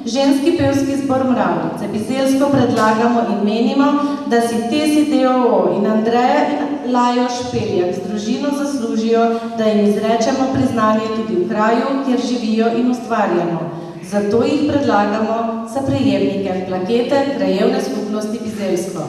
ženski pevski zbor Mravljice Bizeljsko predlagamo in menimo, da si Tesi d.o.o. in Andreja in Lajo Špeljak z družino zaslužijo, da jim izrečemo priznanje tudi v kraju, kjer živijo in ustvarjamo. Zato jih predlagamo za prejemnike plakete Krajevne skupnosti Bizeljsko.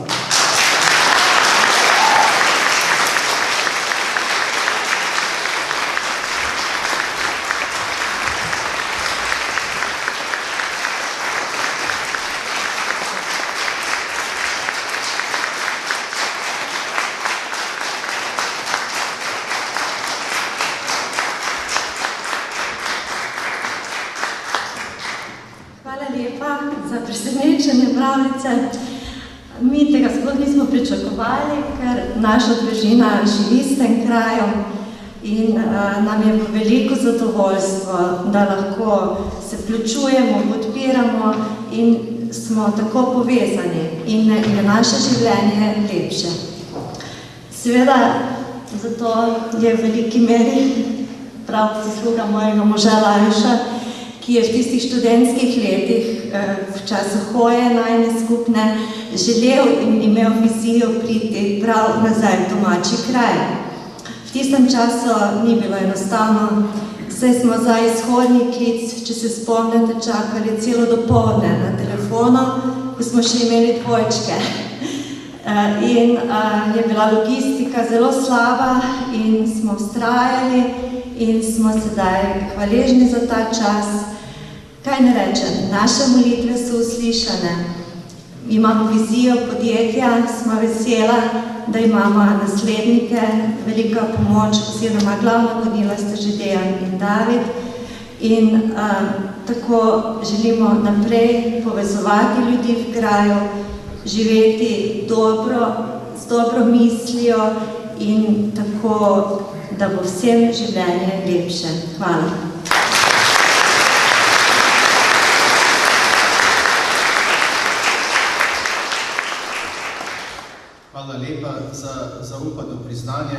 Za presenečenje Mravljice. Mi tega sploh nismo pričakovali, ker naša družina živi s tem krajem in nam je veliko zadovoljstvo, da lahko se vključujemo, podpiramo in smo tako povezani in je naše življenje lepše. Seveda, zato je v veliki meri prav zasluga mojega moža Lajoša, ki je v tistih študentskih letih v času hoje najne skupne želel in imel vizijo priti prav nazaj v domači kraj. V tistem času ni bilo enostavno, saj smo za izhodni klic, če se spomnite, čakali celo dopoldne na telefonu, ko smo še imeli dvojčke. In je bila logistika zelo slaba in smo vztrajali in smo sedaj hvaležni za ta čas. Kaj ne rečem, naše molitve so uslišane. Imamo vizijo podjetja, smo vesela, da imamo naslednike, velika pomoč, oziroma glavna vodila sta že Dejan in David. In tako želimo naprej povezovati ljudi v kraju, živeti dobro, z dobro mislijo in tako, da bo vsem življenje lepše. Hvala. Hvala lepa za zaupano priznanje.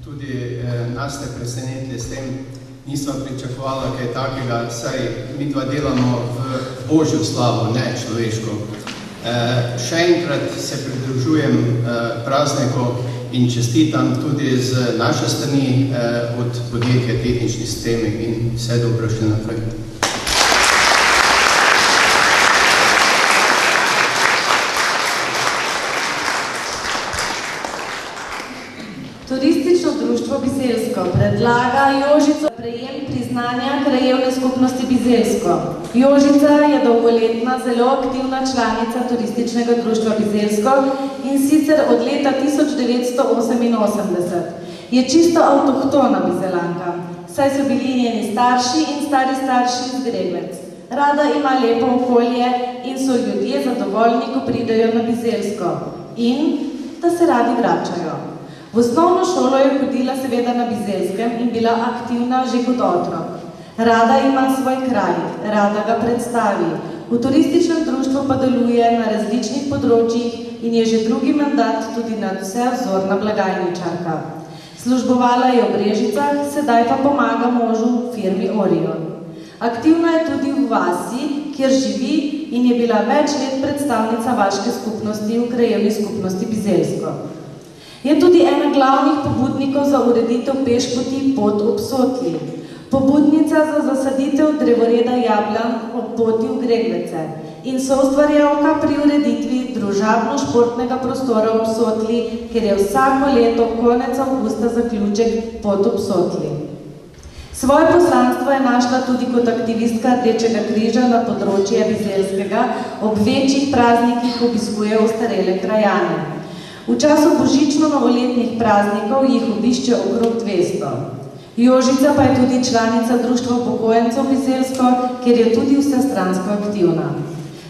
Tudi nas ste presenetili s tem, nisva pričakovala kaj takega, saj mi dva delamo v Božjo slavo, ne človeško. Še enkrat se pridružujem prazniku in čestitam tudi z naše strani od podjetja Tehnični sistemi in vse dobro še naprej. Turistično društvo Bizeljsko predlaga Jožico prejem priznanja Krajevne skupnosti Bizeljsko. Jožica je dolgoletna, zelo aktivna članica Turističnega društva Bizeljsko in sicer od leta 1988. Je čisto avtohtona Bizelanka, saj so bili njeni starši in stari starši iz Gregvec. Rada ima lepo okolje in so ljudje zadovoljni, ko pridejo na Bizeljsko in da se radi vračajo. V osnovno šolo je hodila seveda na Bizeljskem in bila aktivna že kot otrok. Rada ima svoj kraj, rada ga predstavi. V turističnem društvu pa deluje na različnih področjih in je že drugi mandat tudi nad vse vzorna blagajničarka. Službovala je v Brežicah, sedaj pa pomaga možu v firmi Orion. Aktivna je tudi v vasi, kjer živi in je bila več let predstavnica vaške skupnosti v Krajevni skupnosti Bizeljsko. Je tudi ena glavnih pobudnikov za ureditev pešpoti Pot ob Sotli, pobudnica za zasaditev drevoreda Jablan ob poti v Gregvece in soustvarjalka pri ureditvi družabno-športnega prostora ob Sotli, kjer je vsako leto konec avgusta zaključek Pot ob Sotli. Svoje poslanstvo je našla tudi kot aktivistka Rdečega križa na področje Bizeljskega, ob večjih praznikih obiskuje ostarele krajane. V času božično-novoletnih praznikov jih obišče okrog 200. Jožica pa je tudi članica Društva upokojencev Bizeljsko, kjer je tudi vsestransko aktivna.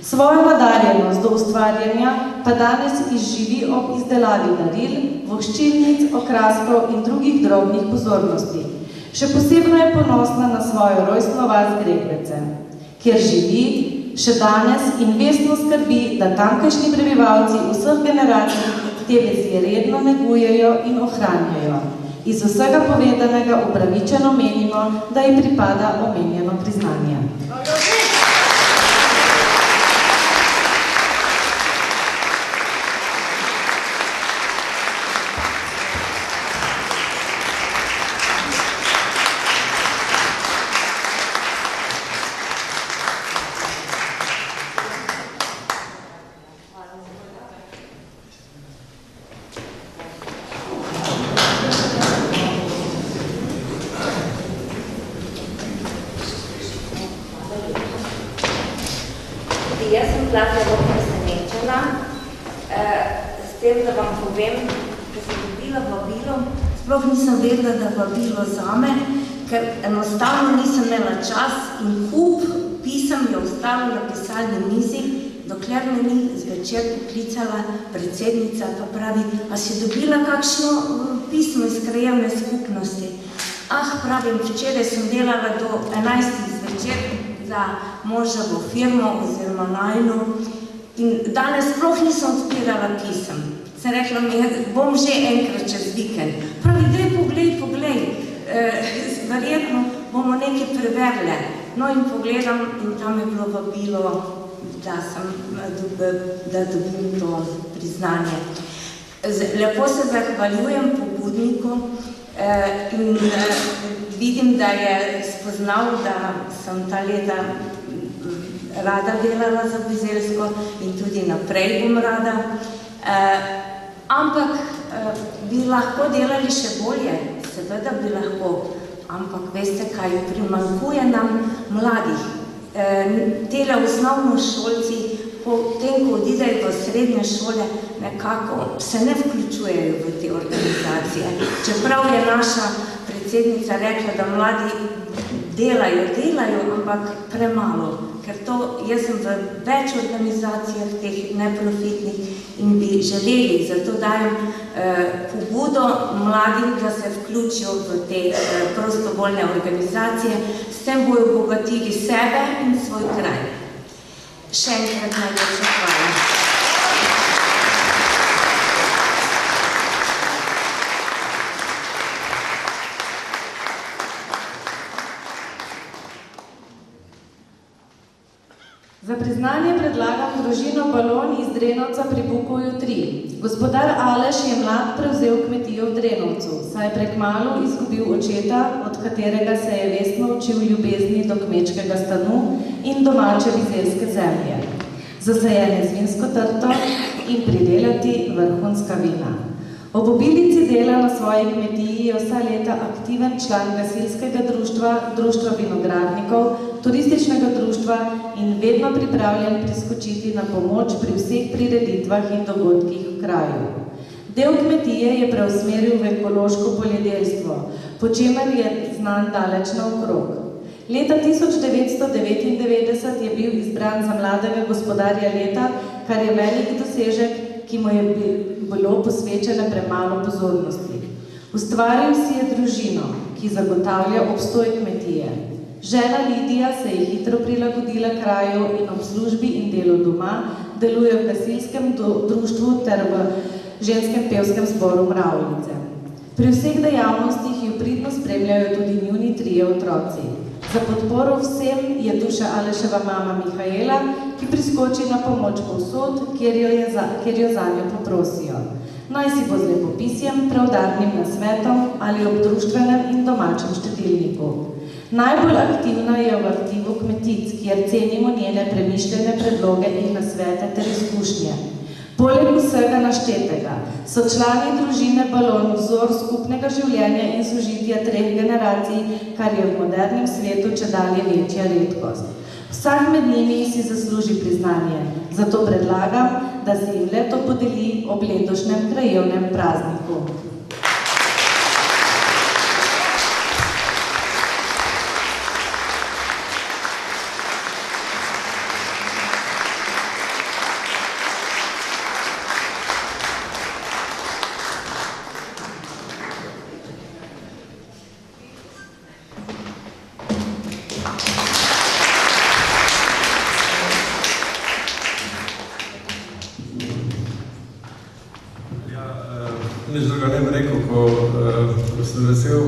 Svojo nadarjenost do ustvarjanja pa danes izživi ob izdelavi daril, voščilnic, okraskov in drugih drobnih pozornosti. Še posebno je ponosna na svojo rojstno vas Gregvece, kjer živi še danes in vestno skrbi, da tamkajšnji prebivalci vseh generacij te vezi redno negujejo in ohranjajo. Iz vsega povedanega upravičeno menimo, da ji pripada omenjeno priznanje. Jaz sem bila zelo presenečena s tem, da vam povem, da sem dobila vabilo. Sploh nisem vedela, da vabilo zame, ker enostavno nisem imela čas in kup pisem je ostalo na pisalni mizi, dokler me ni zvečer poklicala predsednica, pa pravi, a si dobila kakšno pismo iz Krajevne skupnosti? Pravim, včeraj sem delala do 11. zvečer za moževo firmo oziroma najno in danes sploh nisem odpirala pisem. Sem rekla mi, bom že enkrat čez vikend. Pravi, daj poglej, verjetno bomo nekaj preverle. No in pogledam in tam je bilo vabilo, da dobim to priznanje. Lepo se zahvaljujem pobudniku in vidim, da je spoznal, da sem ta leta rada delala za Bizeljsko in tudi naprej bom rada. Ampak bi lahko delali še bolje, seveda bi lahko, ampak veste kaj, primanjkuje nam mladih. Tele osnovnošolci, potem ko odidejo v srednje šole, nekako se ne vključujejo v te organizacije. Čeprav je naša predsednica rekla, da mladi delajo, ampak premalo. Ker to, jaz sem v več organizacijah teh neprofitnih in bi želeli, zato dajem pobudo mladim, da se vključijo v te prostovoljne organizacije, s tem bojo obogatili sebe in svoj kraj. Še enkrat najlepša hvala. Za priznanje predlagam družino Balon iz Drenovca pri Bukovju 3. Gospodar Aleš je mlad prevzel kmetijo v Drenovcu, saj prekmalu izgubil očeta, od katerega se je vestno učil ljubezni do kmečkega stanu in domače vizelske zemlje, zasajene z vinsko trto in pridelati vrhunska vina. Ob obilici dela na svoji kmetiji je vsa leta aktiven član gasilskega društva, društva vinogradnikov, turističnega društva in vedno pripravljen priskočiti na pomoč pri vseh prireditvah in dogodkih v kraju. Del kmetije je preusmeril v ekološko poljedelstvo, po čemer je znan daleč naokrog. Leta 1999 je bil izbran za mladega gospodarja leta, kar je velik dosežek, ki mu je bilo posvečene premalo pozornosti. Ustvaril si je družino, ki zagotavlja obstoj kmetije. Žena Lidija se je hitro prilagodila kraju in ob službi in delu doma deluje v gasilskem društvu ter v ženskem pevskem zboru Mravljice. Pri vseh dejavnostih jo pridno spremljajo tudi njuni 3 otroci. Za podporo vsem je tu še Aleševa mama Mihaela, ki priskoči na pomoč povsod, kjer jo zanjo poprosijo. Naj si bo z lepopisjem, preudarnim nasvetom ali ob društvenem in domačem štedilniku. Najbolj aktivna je v aktivu kmetic, kjer cenimo njene premišljene predloge in nasvete ter izkušnje. Poleg vsega naštetega so člani družine Balon vzor skupnega življenja in sožitja 3 generacij, kar je v modernem svetu čedalje večja redkost. Vsak med njimi si zasluži priznanje, zato predlagam, da se jim leto podeli ob letošnjem krajevnem prazniku. Nič druga ne bi rekel, ko sem vesel,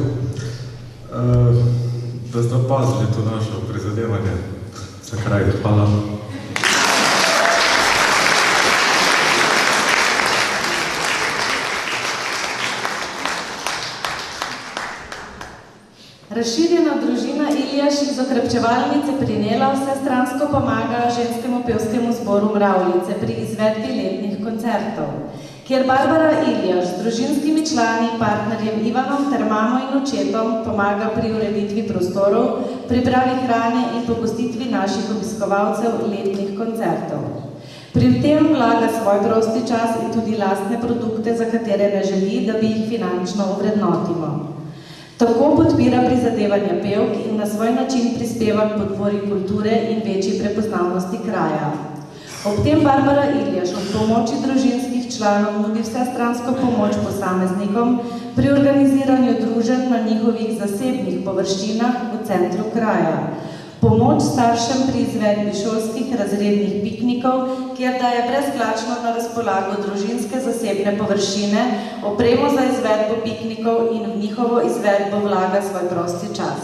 da ste opazili to naše prizadevanje za kraj. Hvala. Razširjena družina Iljaš iz okrepčevalnice Prinela vsestransko pomaga ženskemu pevskemu zboru Mravljice pri izvedbi letnih koncertov, kjer Barbara Iljaš z družinskimi člani, partnerjem Ivanom ter mamo in očetom pomaga pri ureditvi prostorov, pripravi hrane in pogostitvi naših obiskovalcev letnih koncertov. Pri tem vlaga svoj prosti čas in tudi lastne produkte, za katere ne želi, da bi jih finančno ovrednotimo. Tako podpira prizadevanja pevk in na svoj način prispeva k podpori kulture in večji prepoznavnosti kraja. Ob tem Barbara Iljaš ob pomoči družinskih članov nudi vsestransko pomoč posameznikom pri organiziranju druženj na njihovih zasebnih površinah v centru kraja. Pomoč staršem pri izvedbi šolskih razrednih piknikov, kjer daje brezplačno na razpolago družinske zasebne površine, opremo za izvedbo piknikov in v njihovo izvedbo vlaga svoj prosti čas.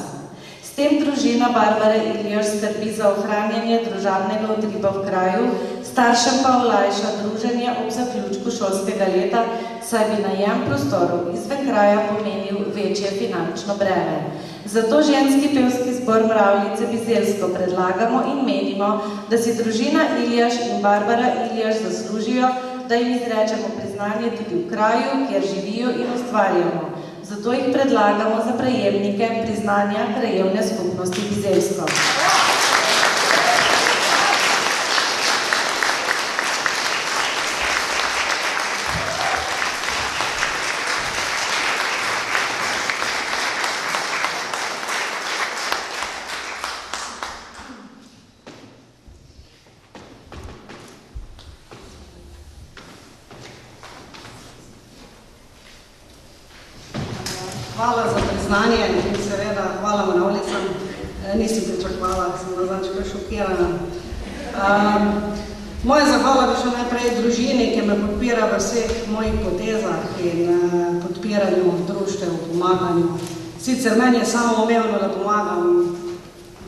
S tem družina Barbare Iljaš skrbi za ohranjanje družabnega utripa v kraju, staršem pa olajša druženje ob zaključku šolskega leta, saj bi najem prostorov izven kraja pomenil večje finančno breme. Zato ženski pevski zbor Mravljice Bizeljsko predlagamo in menimo, da si družina Iljaš in Barbara Iljaš zaslužijo, da jim izrečemo priznanje tudi v kraju, kjer živijo in ustvarjamo. Zato jih predlagamo za prejemnike priznanja krajevne skupnosti Bizeljsko. Hvala za priznanje in seveda hvala Mravljicam. Nisem pričakovala, sem nazadnje šokirana. Moja zahvala bi šla najprej družini, ki me podpira v vseh mojih potezah in podpiranju društev, pomaganju. Sicer meni je samo umevno, da pomagam,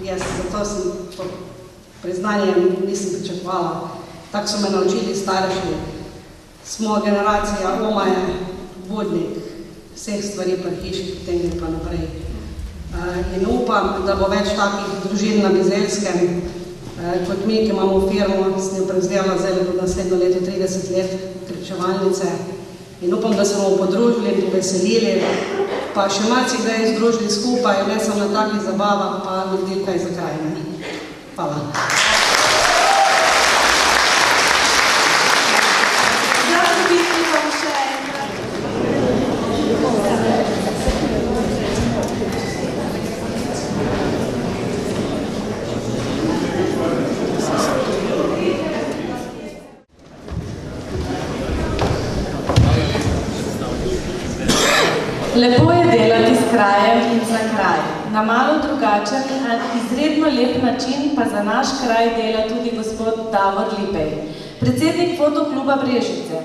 zato sem priznanje nisem pričakovala. Tako so me naučili starši. Smo generacija, oma je vodnik vseh stvari pri hiši, potem gre pa naprej. In upam, da bo več takih družin na Bizelskem, kot mi, ki imamo firmo, sem jo prevzela zdaj do naslednjo leto 30 let krepčevalnice. In upam, da se bomo podružili in poveselili, pa še malce kdaj združili skupaj, ne samo na takih zabavah, pa naredili kaj za kraj. Hvala. Lepo je delati s krajem in za kraj. Na malo drugačen, izredno lep način pa za naš kraj dela tudi gospod Davor Lipej, predsednik Fotokluba Brežice.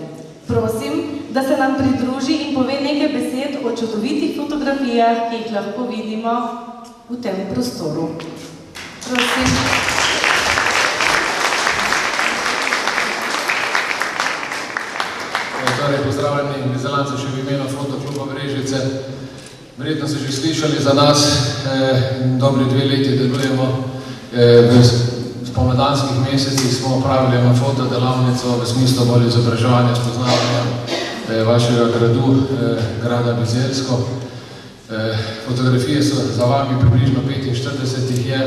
Prosim, da se nam pridruži in pove nekaj besed o čudovitih fotografijah, ki jih lahko vidimo v tem prostoru. Prosim. Torej, pozdravljeni Bizelanci še v imenu Fotokluba Brežice. Verjetno ste že slišali za nas, dobri 2 leti delujemo. V spomladanskih mesecih smo opravili eno fotodelavnico v smislu bolj izobraževanja, spoznavanja vašega gradu, grada Bizelsko. Fotografije so za vami približno 45 jih je.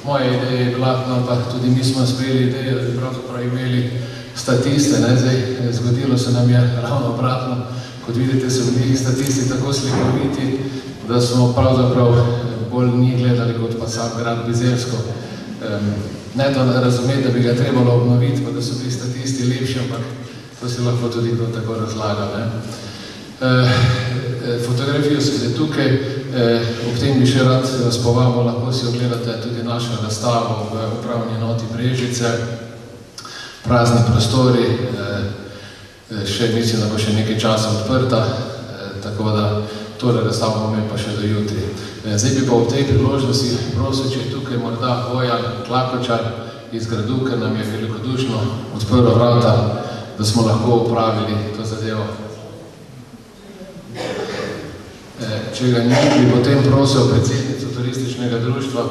Moja ideja je bila, pa tudi mi smo sprejeli idejo, da bi pravzaprav imeli statiste, zdaj zgodilo se nam je ravno obratno. Kot vidite, so bili statisti tako slikoviti, da smo pravzaprav bolj njih gledali kot pa sam grad Bizelsko. Ne to razumeti, da bi ga trebalo obnoviti, pa da so bili statisti lepši, ampak to si lahko tudi kdo tako razlaga. Fotografijo so zdaj tukaj, ob tem bi še rad vas povabil, lahko si ogledate tudi našo razstavo v upravni enoti Brežice, prazni prostori, še mislim, da bo še nekaj časa odprta, tako da tole razstavo bomo imeli pa še do jutri. Zdaj bi pa v tej priložnosti prosil, če je tukaj morda Bojan Klakočar iz gradu, ker nam je velikodušno odprl vrata, da smo lahko upravili to zadevo. Če ga ni, bi potem prosil predsednico turističnega društva,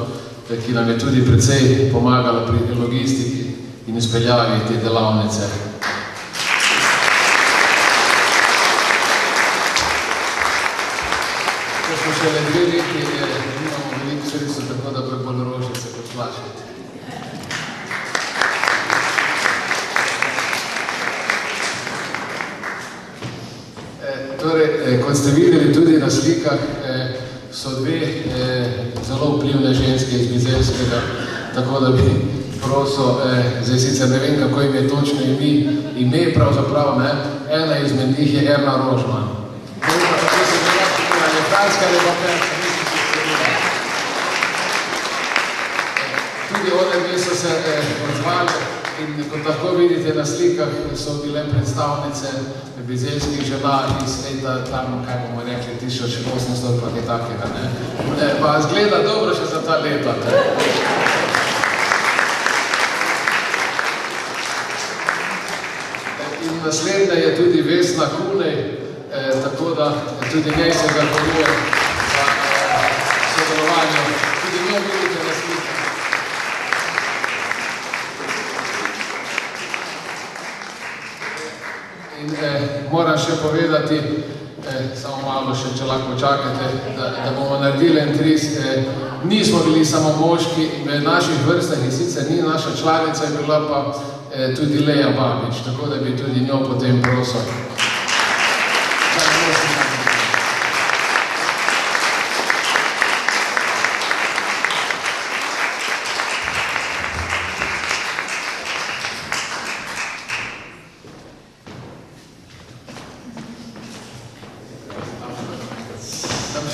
ki nam je tudi precej pomagala pri logistiki in izpeljavi te delavnice. Ko smo šele 2 leti, imamo veliko sredstva, tako da bo bolj rožice kot plačati. Torej, kot ste videli tudi na slikah, so 2 zelo vplivne ženske iz Bizelskega, tako da bi prosil, zdaj sicer ne vem, kako im je točno ime pravzaprav, ena izmed njih je Erna Rožman. Tako se mi je franska reporterka, nisem se spredila. Tudi one so se odzvali in kot lahko vidite na slikah, so bile predstavnice bizelskih žena iz leta tam, kaj bomo rekli, 1800 pa kaj takega. Pa zgleda dobro še za ta leta. In naslednja je tudi Vesna Kunej, tako da tudi njej se zahvaljujem za sodelovanje. Tudi njo vidite na slikah. In moram še povedati, samo malo še, če lahko čakate, da bomo naredili en tris. Nismo bili samo moški, v naših vrstah in sicer ni naša članica, je bila pa tudi Leja Babič, tako da bi tudi njo potem prosil.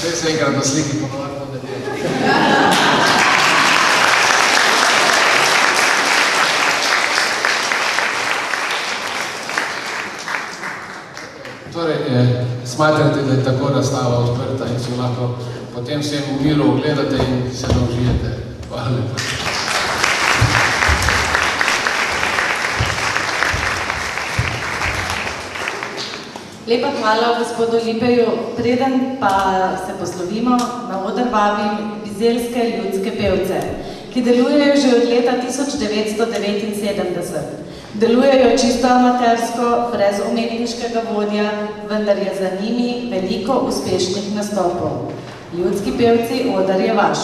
Zdaj se enkrat na sliki ponovno ne delati. Torej, smatrate, da je tako razstava odprta in si lahko potem vsem v miru ogledate in se naužijete. Hvala lepa. Lepa hvala gospodu Lipeju. Preden pa se poslovimo, na oder vabim bizeljske ljudske pevce, ki delujejo že od leta 1979. Delujejo čisto amatersko, brez umetniškega vodja, vendar je za njimi veliko uspešnih nastopov. Ljudski pevci, oder je vaš.